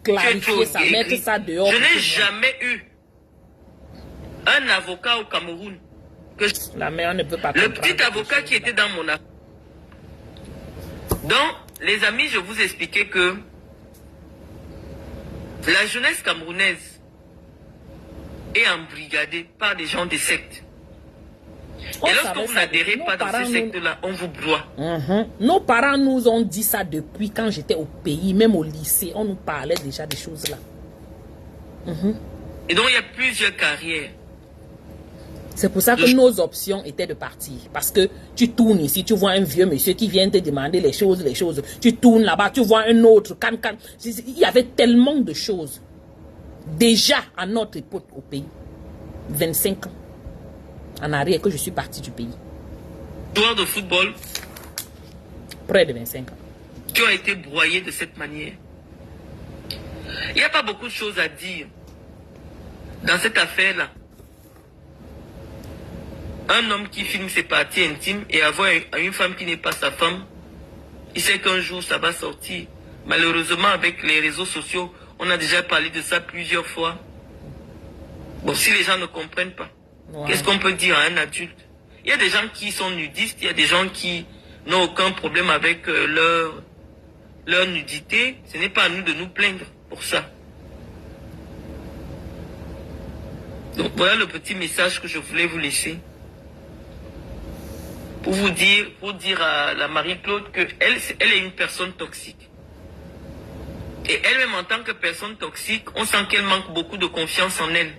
Clarifier ça, mettre ça dehors. Je n'ai jamais eu un avocat au Cameroun. La mère ne peut pas le petit avocat qui était dans mon affaire. Donc, les amis, je vous expliquais que la jeunesse camerounaise est embrigadée par des gens des sectes. Et lorsque vous n'adhérez pas dans ces sectes-là, on vous broie. Nos parents nous ont dit ça depuis quand j'étais au pays, même au lycée. On nous parlait déjà des choses là. Et donc, il y a plusieurs carrières. C'est pour ça que nos options étaient de partir. Parce que tu tournes ici, tu vois un vieux monsieur qui vient te demander les choses. Tu tournes là-bas, tu vois un autre. Il y avait tellement de choses. Déjà à notre époque au pays. 25 ans. En arrière que je suis parti du pays. Joueurs de football. Près de 25 ans. Qui ont été broyés de cette manière. Il n'y a pas beaucoup de choses à dire dans cette affaire-là. Un homme qui filme ses parties intimes et avoir une femme qui n'est pas sa femme, il sait qu'un jour ça va sortir. Malheureusement, avec les réseaux sociaux, on a déjà parlé de ça plusieurs fois. Bon, si les gens ne comprennent pas, qu'est-ce qu'on peut dire à un adulte? Il y a des gens qui sont nudistes, il y a des gens qui n'ont aucun problème avec leur nudité. Ce n'est pas à nous de nous plaindre pour ça. Donc voilà le petit message que je voulais vous laisser. Pour vous dire à la Marie-Claude qu'elle est une personne toxique. Et elle-même en tant que personne toxique, on sent qu'elle manque beaucoup de confiance en elle.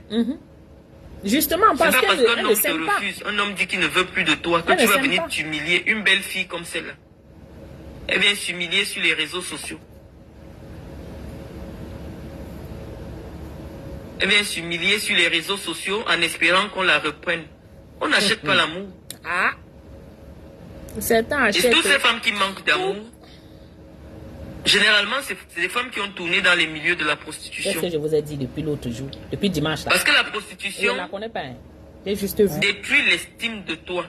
Justement, parce qu'un qu'elle homme ne te s'aime pas. refuse, un homme dit qu'il ne veut plus de toi, que Elle tu ne vas s'aime venir pas. t'humilier. Une belle fille comme celle-là, elle vient s'humilier sur les réseaux sociaux. Elle vient s'humilier sur les réseaux sociaux en espérant qu'on la reprenne. On n'achète pas l'amour. Ah, certains Et achètent. toutes ces femmes qui manquent d'amour, généralement, c'est des femmes qui ont tourné dans les milieux de la Qu'est-ce prostitution. que je vous ai dit depuis l'autre jour, depuis dimanche là? Parce que la Je prostitution ne la connais pas. Hein. J'ai juste vu. détruit l'estime de toi.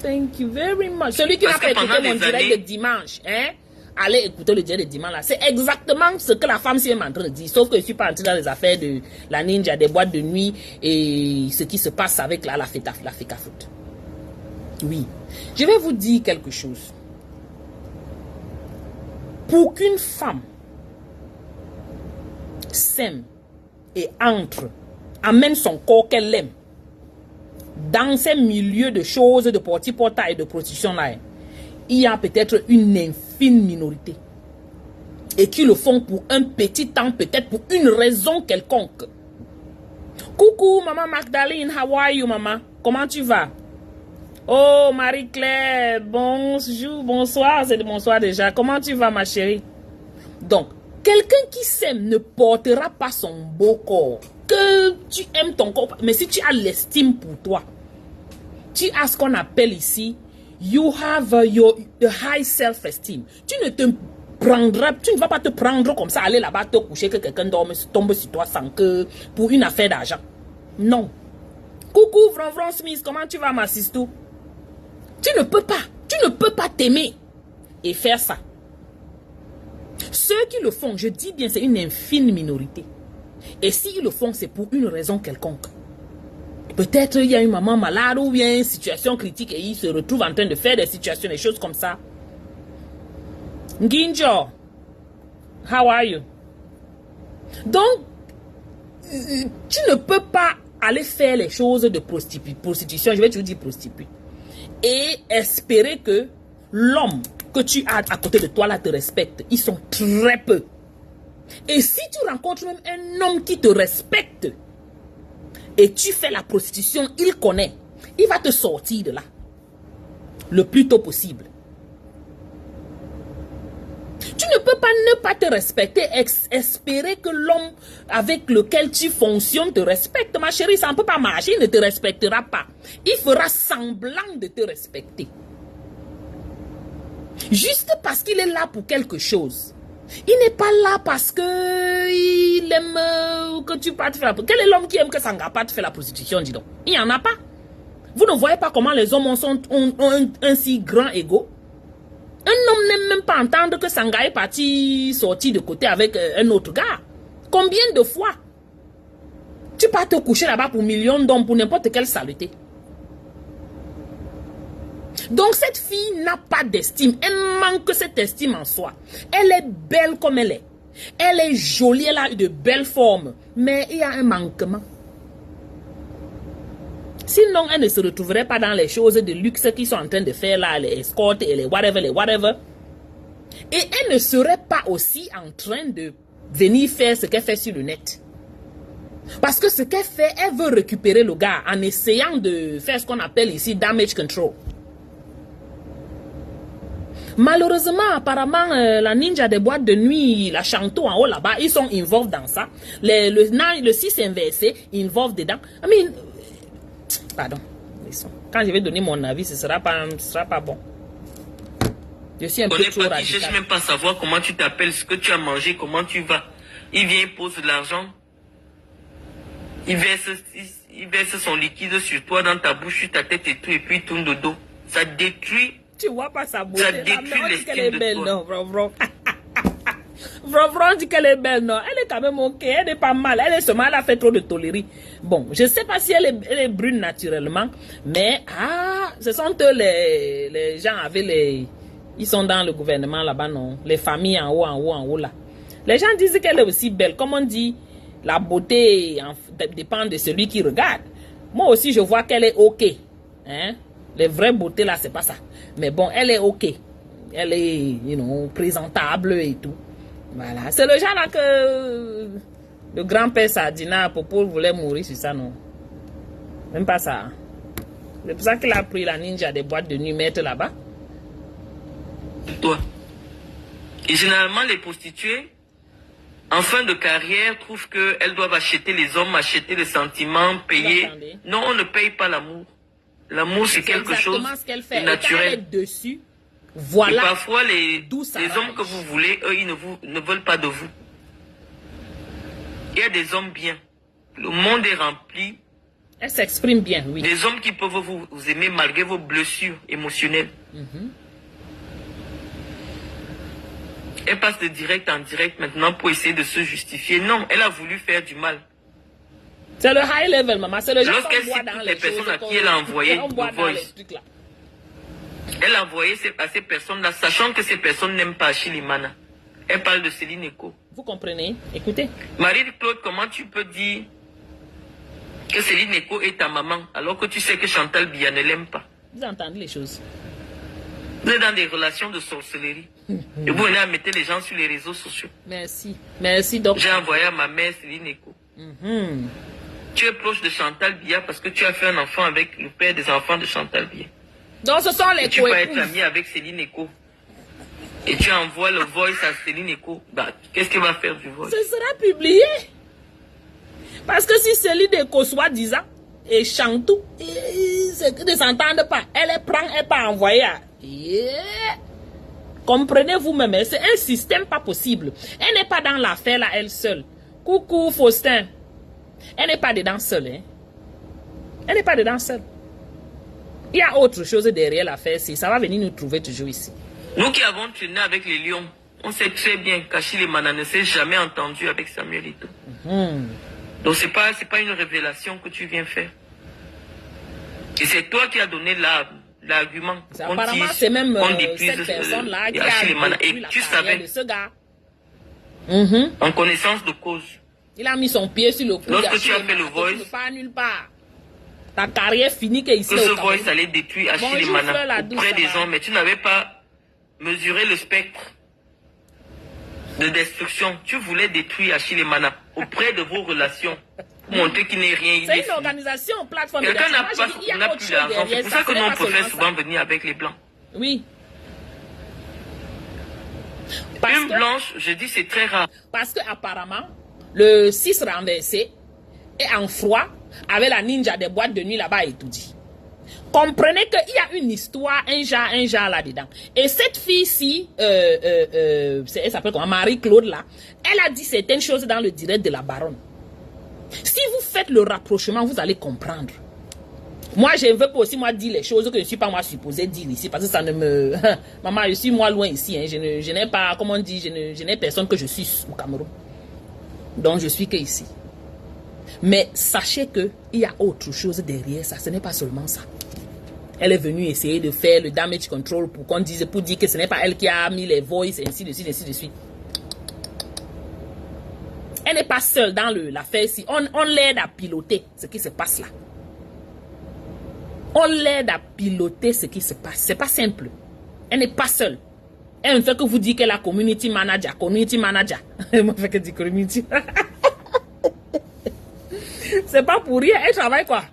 Thank you very much. Celui qui n'a Parce pas que pendant écouté mon des direct années- de dimanche, hein? Allez écouter le direct de dimanche là. C'est exactement ce que la femme s'est en train de dire. Sauf que je suis pas entré dans les affaires de la ninja, des boîtes de nuit et ce qui se passe avec la feta foot. Oui. Je vais vous dire quelque chose. Pour qu'une femme s'aime et amène son corps qu'elle aime dans ces milieux de choses, de porti-porta et de prostitution là, il y a peut-être une infime minorité. Et qui le font pour un petit temps, peut-être pour une raison quelconque. Coucou, maman Magdalene, how are you, maman? Comment tu vas? Oh, Marie-Claire, bonjour, bonsoir, c'est le bonsoir déjà. Comment tu vas, ma chérie? Donc, quelqu'un qui s'aime ne portera pas son beau corps. Que tu aimes ton corps, mais si tu as l'estime pour toi, tu as ce qu'on appelle ici, you have the high self-esteem. Tu ne vas pas te prendre comme ça, aller là-bas te coucher, que quelqu'un tombe sur toi sans que, pour une affaire d'argent. Non. Coucou, Vran Smith, comment tu vas, ma sister? Tu ne peux pas t'aimer et faire ça. Ceux qui le font, je dis bien, c'est une infime minorité. Et s'ils le font, c'est pour une raison quelconque. Peut-être il y a une maman malade ou bien une situation critique et ils se retrouvent en train de faire des situations, des choses comme ça. Nginjo, how are you? Donc, tu ne peux pas aller faire les choses de prostitution, je vais te dire prostituée, et espérer que l'homme que tu as à côté de toi là te respecte. Ils sont très peu. Et si tu rencontres même un homme qui te respecte et tu fais la prostitution, il connaît, il va te sortir de là le plus tôt possible. Tu ne peux pas ne pas te respecter, espérer que l'homme avec lequel tu fonctionnes te respecte. Ma chérie, ça ne peut pas marcher, il ne te respectera pas. Il fera semblant de te respecter. Juste parce qu'il est là pour quelque chose. Il n'est pas là parce que il aime que tu partes faire la prostitution. Quel est l'homme qui aime que Sanga parte faire la prostitution, dis donc? Il n'y en a pas. Vous ne voyez pas comment les hommes ont un si grand ego? Un homme n'aime même pas entendre que Sanga est sorti de côté avec un autre gars. Combien de fois tu pars te coucher là-bas pour millions d'hommes, pour n'importe quelle saleté? Donc cette fille n'a pas d'estime. Elle manque cette estime en soi. Elle est belle comme elle est. Elle est jolie, elle a de belles formes. Mais il y a un manquement. Sinon, elle ne se retrouverait pas dans les choses de luxe qu'ils sont en train de faire là, les escortes et les whatever. Et elle ne serait pas aussi en train de venir faire ce qu'elle fait sur le net. Parce que ce qu'elle fait, elle veut récupérer le gars en essayant de faire ce qu'on appelle ici damage control. Malheureusement, apparemment, la ninja des boîtes de nuit, la Chanto en haut là-bas, ils sont involved dans ça. Le 6 inversé, involved dedans. Pardon. Quand je vais donner mon avis, ce sera pas bon. Je suis un peu trop radical. Il ne cherche même pas à savoir comment tu t'appelles, ce que tu as mangé, comment tu vas. Il vient, il pose de l'argent. Il verse son liquide sur toi, dans ta bouche, sur ta tête et tout, et puis il tourne de dos. Ça détruit. Tu vois pas sa beauté. Ça détruit l'estime de toi. Non, Vron dit qu'elle est belle, non. Elle est quand même ok, elle est pas mal. Elle est seulement, elle a fait trop de tolérie. Bon, je sais pas si elle est brune naturellement, mais ce sont eux les gens avec ils sont dans le gouvernement là-bas, non. Les familles en haut là. Les gens disent qu'elle est aussi belle. Comme on dit, la beauté dépend de celui qui regarde. Moi aussi, je vois qu'elle est ok. Hein? Les vraies beautés là, c'est pas ça. Mais bon, elle est ok. Elle est, présentable et tout. Voilà. C'est le genre là que Le grand-père Sardina, Popo voulait mourir sur ça, non? Même pas ça. C'est pour ça qu'il a pris la ninja des boîtes de nuit, mettre là-bas. Toi. Et généralement, les prostituées, en fin de carrière, trouvent qu'elles doivent acheter les hommes, acheter les sentiments, payer. Non, on ne paye pas l'amour. L'amour, c'est quelque chose de naturel. Dessus, voilà. Et parfois, les hommes que vous voulez, eux, ils ne veulent pas de vous. Il y a des hommes bien. Le monde est rempli. Elle s'exprime bien, oui. Des hommes qui peuvent vous aimer malgré vos blessures émotionnelles. Elle passe de direct en direct maintenant pour essayer de se justifier. Non, elle a voulu faire du mal. C'est le high level, maman. C'est le genre lorsqu'elle cite les personnes à qui elle a envoyé le voice. Elle a envoyé à ces personnes-là, sachant que ces personnes n'aiment pas Achille Mana. Elle parle de Céline Eko. Vous comprenez? Écoutez. Marie-Claude, comment tu peux dire que Céline Eko est ta maman, alors que tu sais que Chantal Biya ne l'aime pas? Vous entendez les choses. Vous êtes dans des relations de sorcellerie. Et vous venez à mettre les gens sur les réseaux sociaux. Merci. Merci, donc. J'ai envoyé à ma mère Céline Eko. Tu es proche de Chantal Biya parce que tu as fait un enfant avec le père des enfants de Chantal Biya. Donc ce sont les tu peux être ami avec Céline Eko. Et tu envoies le voice à Céline Eko. Bah, qu'est-ce qu'elle va faire du voice? Ce sera publié. Parce que si Céline Eko soi-disant et chante tout, ils ne s'entendent pas. Elle prend, elle pas envoyer à... Comprenez vous-même, c'est un système pas possible. Elle n'est pas dans l'affaire là, elle seule. Coucou Faustin. Elle n'est pas dedans seule. Hein? Elle n'est pas dedans seule. Il y a autre chose derrière l'affaire. Si ça va venir nous trouver toujours ici. Nous qui avons tourné avec les lions, on sait très bien qu'Achille Mana ne s'est jamais entendu avec Samuel Eto'o. Donc c'est pas une révélation que tu viens faire. Et c'est toi qui as donné l'argument. Apparemment, c'est même cette personne-là qui a détruit la carrière de ce gars. En connaissance de cause. Il a mis son pied sur le cou. Lorsque tu as fait le voice, tu ne pars nulle part. Ta carrière finie que ici. Que ce voice allait détruire Achille Mana auprès des gens, mais tu n'avais pas mesuré le spectre de destruction. Tu voulais détruire Achille Mana auprès de vos relations. Pour montrer qu'il n'est rien. C'est une organisation, plateforme. Quelqu'un n'a plus d'argent. C'est pour ça que nous on préfère souvent venir avec les blancs. Oui. Une blanche, je dis c'est très rare. Parce que apparemment, le 6 renversé est en froid avec la ninja des boîtes de nuit là-bas et tout dit. Comprenez qu'il y a une histoire, un genre là-dedans. Et cette fille-ci, elle s'appelle comment, Marie-Claude là, elle a dit certaines choses dans le direct de la baronne. Si vous faites le rapprochement, vous allez comprendre. Moi, je ne veux pas aussi moi dire les choses que je ne suis pas moi supposée dire ici, parce que ça ne me... Maman, je suis moi loin ici, hein. Je n'ai pas, comment on dit, je n'ai personne que je suis au Cameroun. Donc, je suis que ici. Mais sachez qu'il y a autre chose derrière ça, ce n'est pas seulement ça. Elle est venue essayer de faire le damage control pour qu'on dise, pour dire que ce n'est pas elle qui a mis les voices, ainsi de suite, ainsi de suite. Elle n'est pas seule dans l'affaire ici. On l'aide à piloter ce qui se passe là. On l'aide à piloter ce qui se passe. C'est pas simple. Elle n'est pas seule. Elle ne fait que vous dire qu'elle est community manager. Community manager. Elle ne fait que dire community. C'est pas pour rien. Elle travaille quoi?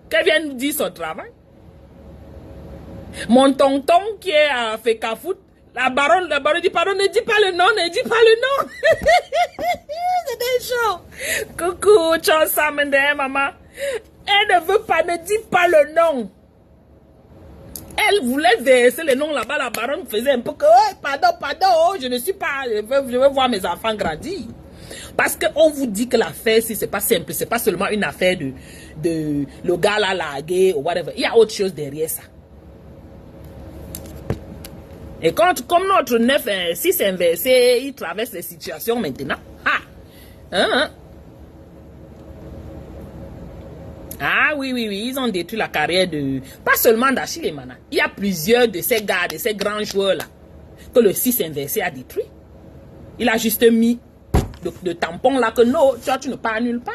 Qu'elle vient nous dire son travail. Mon tonton qui est à Fekafoot, la baronne dit pardon, ne dis pas le nom, ne dis pas le nom. C'était chaud. Coucou, ciao Samende, maman. Elle ne veut pas, ne dit pas le nom. Elle voulait verser le nom là-bas, la baronne faisait un peu que, oh, pardon, oh, je ne suis pas, je veux voir mes enfants grandir. Parce qu'on vous dit que l'affaire, si c'est pas simple, c'est pas seulement une affaire de le gars là largué ou whatever. Il y a autre chose derrière ça. Et quand, comme notre 9-6 inversé, il traverse les situations maintenant. Ah oui, ils ont détruit la carrière de... Pas seulement d'Achille Mana. Il y a plusieurs de ces gars, de ces grands joueurs-là, que le 6 inversé a détruit. Il a juste mis de tampon là que non, tu ne pars nulle part.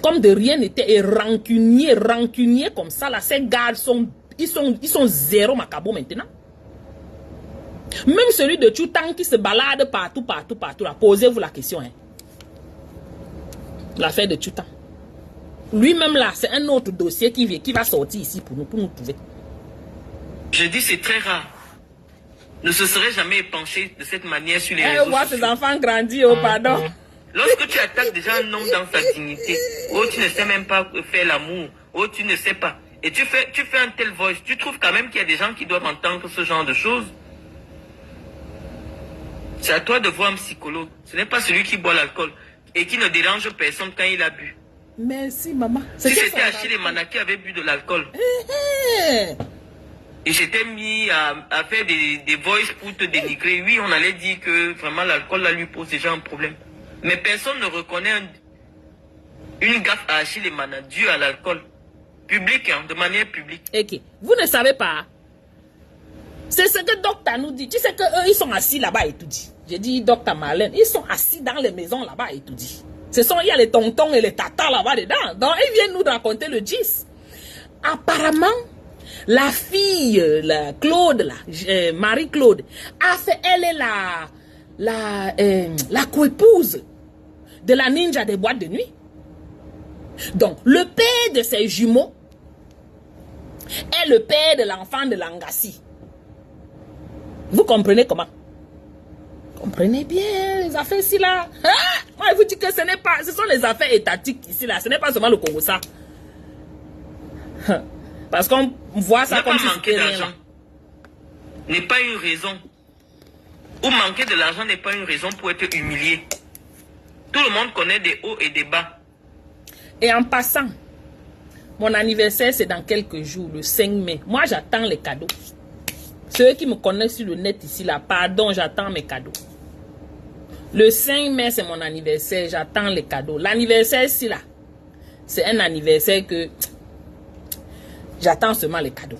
Comme de rien n'était. Et rancunier comme ça, là, ces gars, ils sont zéro macabo maintenant. Même celui de Tchoutan qui se balade partout, là, posez-vous la question. Hein. L'affaire de Tutan. Lui-même là, c'est un autre dossier qui va sortir ici pour nous trouver. Je dis c'est très rare. Ne se serait jamais penché de cette manière sur les réseaux voir sociaux. ses enfants grandir, oh pardon. Lorsque tu attaques déjà un homme dans sa dignité, oh tu ne sais même pas faire l'amour, oh tu ne sais pas, et tu fais un tel voice, tu trouves quand même qu'il y a des gens qui doivent entendre ce genre de choses. C'est à toi de voir un psychologue. Ce n'est pas celui qui boit l'alcool et qui ne dérange personne quand il a bu. Merci maman. Si c'était Achille Mana qui avait bu de l'alcool, et j'étais mis à faire des voices pour te dénigrer, oui, on allait dire que vraiment l'alcool là lui pose déjà un problème. Mais personne ne reconnaît une gaffe à Achille Mana due à l'alcool. Public, hein, de manière publique. Ok. Vous ne savez pas. C'est ce que Docteur nous dit. Tu sais qu'eux, ils sont assis là-bas et tout dit. J'ai dit Docteur Marlène, ils sont assis dans les maisons là-bas et tout dit. Il y a les tontons et les tatas là-bas dedans. Donc, ils viennent nous raconter le 10. Apparemment, la fille, la Claude, là, Marie-Claude, a fait, elle est la coépouse de la ninja des boîtes de nuit. Donc, le père de ses jumeaux est le père de l'enfant de Langassi. Vous comprenez comment? Comprenez bien les affaires ici là. Hein? Moi, je vous dis que ce sont les affaires étatiques ici là. Ce n'est pas seulement le Congo ça. Parce qu'on voit ça comme si c'était rien. N'est pas une raison. Ou manquer de l'argent n'est pas une raison pour être humilié. Tout le monde connaît des hauts et des bas. Et en passant, mon anniversaire c'est dans quelques jours, le 5 mai. Moi j'attends les cadeaux. Ceux qui me connaissent sur le net ici là, pardon, j'attends mes cadeaux. Le 5 mai c'est mon anniversaire, j'attends les cadeaux. L'anniversaire ici là, c'est un anniversaire que j'attends seulement les cadeaux.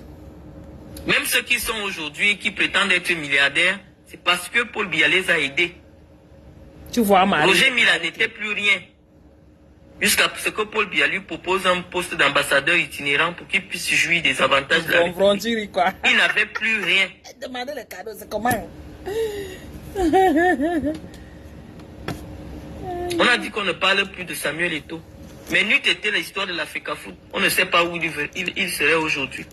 Même ceux qui sont aujourd'hui, qui prétendent être milliardaires, c'est parce que Paul Biya les a aidés. Tu vois, Marie. Roger Mila n'était plus rien. Jusqu'à ce que Paul Biya lui propose un poste d'ambassadeur itinérant pour qu'il puisse jouir des avantages de la République. Il n'avait plus rien. Demander les cadeaux, c'est comment? On a dit qu'on ne parle plus de Samuel Eto'o. Mais n'eût été l'histoire de l'Africa Foot, on ne sait pas où il serait aujourd'hui.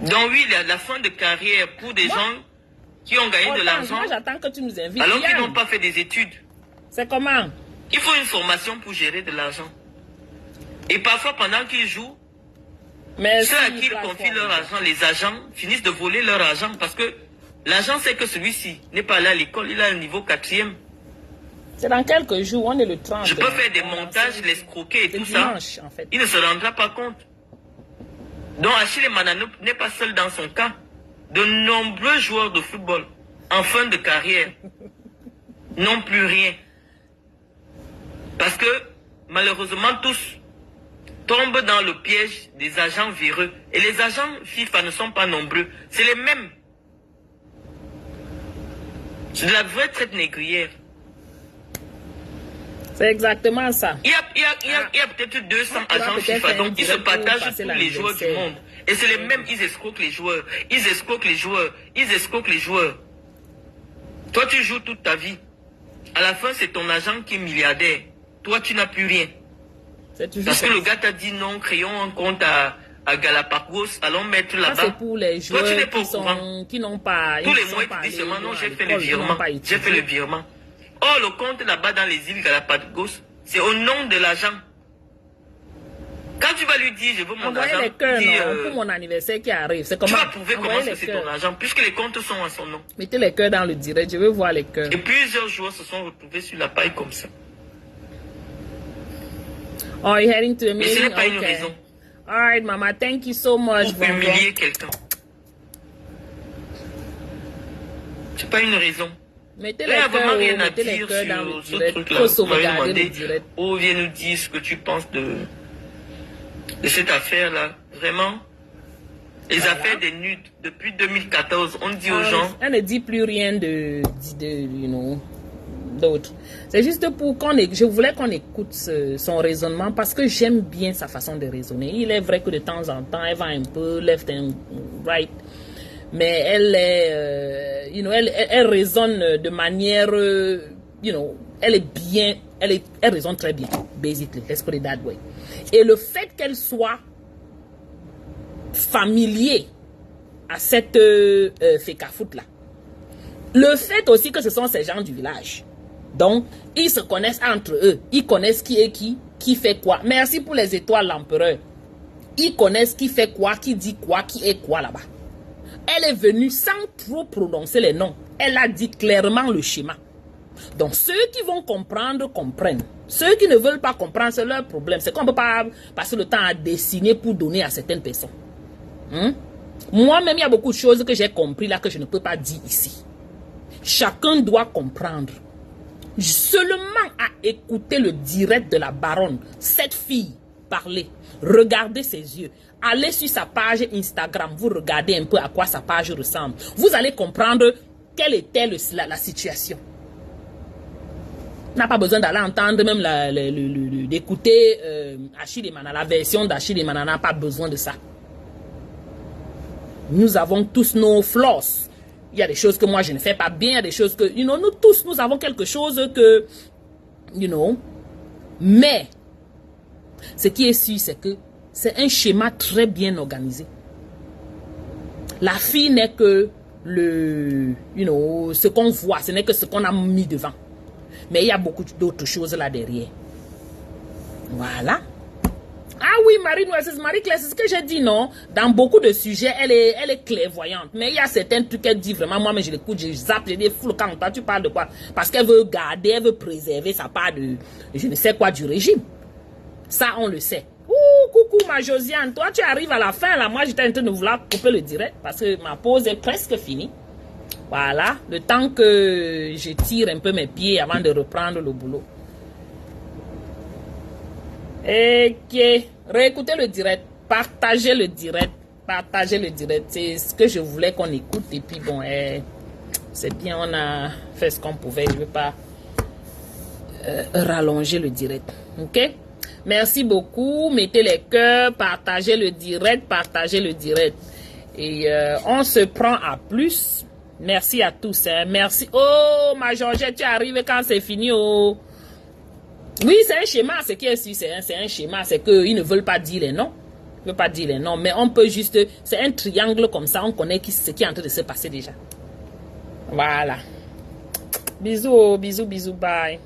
Donc oui, la fin de carrière pour des gens qui ont gagné de l'argent, moi j'attends que tu nous invites. Alors qu'ils n'ont pas fait des études. C'est comment? Il faut une formation pour gérer de l'argent. Et parfois, pendant qu'ils jouent, ceux à qui ils confient leur argent, les agents, finissent de voler leur argent parce que l'agent sait que celui-ci n'est pas allé à l'école, il a le niveau 4e. C'est dans quelques jours, on est le 30. Je peux faire des montages, l'escroquer et tout dimanche, ça. En fait. Il ne se rendra pas compte. Donc Achille Mana n'est pas seul dans son cas. De nombreux joueurs de football en fin de carrière n'ont plus rien. Parce que malheureusement tous tombent dans le piège des agents véreux. Et les agents FIFA ne sont pas nombreux. C'est les mêmes. C'est de la vraie traite négrière. C'est exactement ça. Il y a peut-être 200 agents FIFA, donc ils se partagent tous les joueurs du monde. Et c'est les mêmes, ils escroquent les joueurs. Ils escroquent les joueurs. Ils escroquent les joueurs. Toi, tu joues toute ta vie. À la fin, c'est ton agent qui est milliardaire. Toi, tu n'as plus rien. Parce que le gars t'a dit non, créons un compte à Galapagos, allons mettre là-bas. C'est pour les joueurs qui n'ont pas... Tous les mois, tu dis seulement non, j'ai fait le virement. J'ai fait le virement. Or, le compte là-bas dans les îles Galapagos, c'est au nom de l'agent. Quand tu vas lui dire, je veux mon argent, les cœurs, pour mon anniversaire qui arrive, c'est comment? Tu vas prouver comment c'est ton argent, puisque les comptes sont à son nom. Mettez les cœurs dans le direct, je veux voir les cœurs. Et plusieurs joueurs se sont retrouvés sur la paille comme ça. Oh, you're heading to a meeting? Mais ce n'est pas une raison. All right, Mama, thank you so much. Pour humilier quelqu'un. C'est pas une raison. Mettez les cœurs, mettez les cœurs dans le direct. Il faut sauvegarder le direct. Oh, viens nous dire ce que tu penses de cette affaire-là. Vraiment, les affaires des nudes, depuis 2014, on dit aux gens... Elle ne dit plus rien d'autre. C'est juste pour je voulais qu'on écoute son raisonnement parce que j'aime bien sa façon de raisonner. Il est vrai que de temps en temps, elle va un peu left and right. Mais elle est, elle raisonne de manière, elle est bien Elle raisonne très bien, basically. Let's put it that way. Et le fait qu'elle soit familier à cette fécafoute là, le fait aussi que ce sont ces gens du village, donc ils se connaissent entre eux, ils connaissent qui est qui fait quoi. Merci pour les étoiles, l'empereur. Ils connaissent qui fait quoi, qui dit quoi, qui est quoi là-bas. Elle est venue sans trop prononcer les noms. Elle a dit clairement le schéma. Donc, ceux qui vont comprendre, comprennent. Ceux qui ne veulent pas comprendre, c'est leur problème. C'est qu'on ne peut pas passer le temps à dessiner pour donner à certaines personnes. Moi-même, il y a beaucoup de choses que j'ai compris là que je ne peux pas dire ici. Chacun doit comprendre. Seulement à écouter le direct de la baronne, cette fille parler, regardez ses yeux, allez sur sa page Instagram, vous regardez un peu à quoi sa page ressemble. Vous allez comprendre quelle était la situation. On n'a pas besoin d'aller entendre même d'écouter Achille Manana, la version d'Achille Manana, n'a pas besoin de ça. Nous avons tous nos flaws. Il y a des choses que moi je ne fais pas bien, il y a des choses que, nous tous, nous avons quelque chose que, mais ce qui est sûr, c'est que c'est un schéma très bien organisé. La fille n'est que ce qu'on voit, ce n'est que ce qu'on a mis devant. Mais il y a beaucoup d'autres choses là derrière. Voilà. Ah oui, Marie-Claire, c'est ce que j'ai dit, non? Dans beaucoup de sujets, elle est clairvoyante. Mais il y a certains trucs qu'elle dit vraiment, moi, mais je l'écoute, je zappe, je dis, fou, quand toi, tu parles de quoi? Parce qu'elle veut garder, elle veut préserver sa part de, je ne sais quoi, du régime. Ça, on le sait. Ouh, coucou, ma Josiane, toi, tu arrives à la fin, là. Moi, j'étais en train de vouloir couper le direct parce que ma pause est presque finie. Voilà, le temps que je tire un peu mes pieds avant de reprendre le boulot. Ok, réécoutez le direct, partagez le direct, c'est ce que je voulais qu'on écoute et puis bon, c'est bien, on a fait ce qu'on pouvait, je ne veux pas rallonger le direct, ok? Merci beaucoup, mettez les cœurs, partagez le direct et on se prend à plus. Merci à tous, hein. Merci. Oh, ma Georgette, tu arrives quand c'est fini, oh. Oui, c'est un schéma, ce qui est sûr, c'est un schéma, c'est qu'ils ne veulent pas dire les noms. Ils ne veulent pas dire les noms, mais on peut juste, c'est un triangle comme ça, on connaît ce qui est en train de se passer déjà. Voilà. Bisous, bisous, bisous, bye.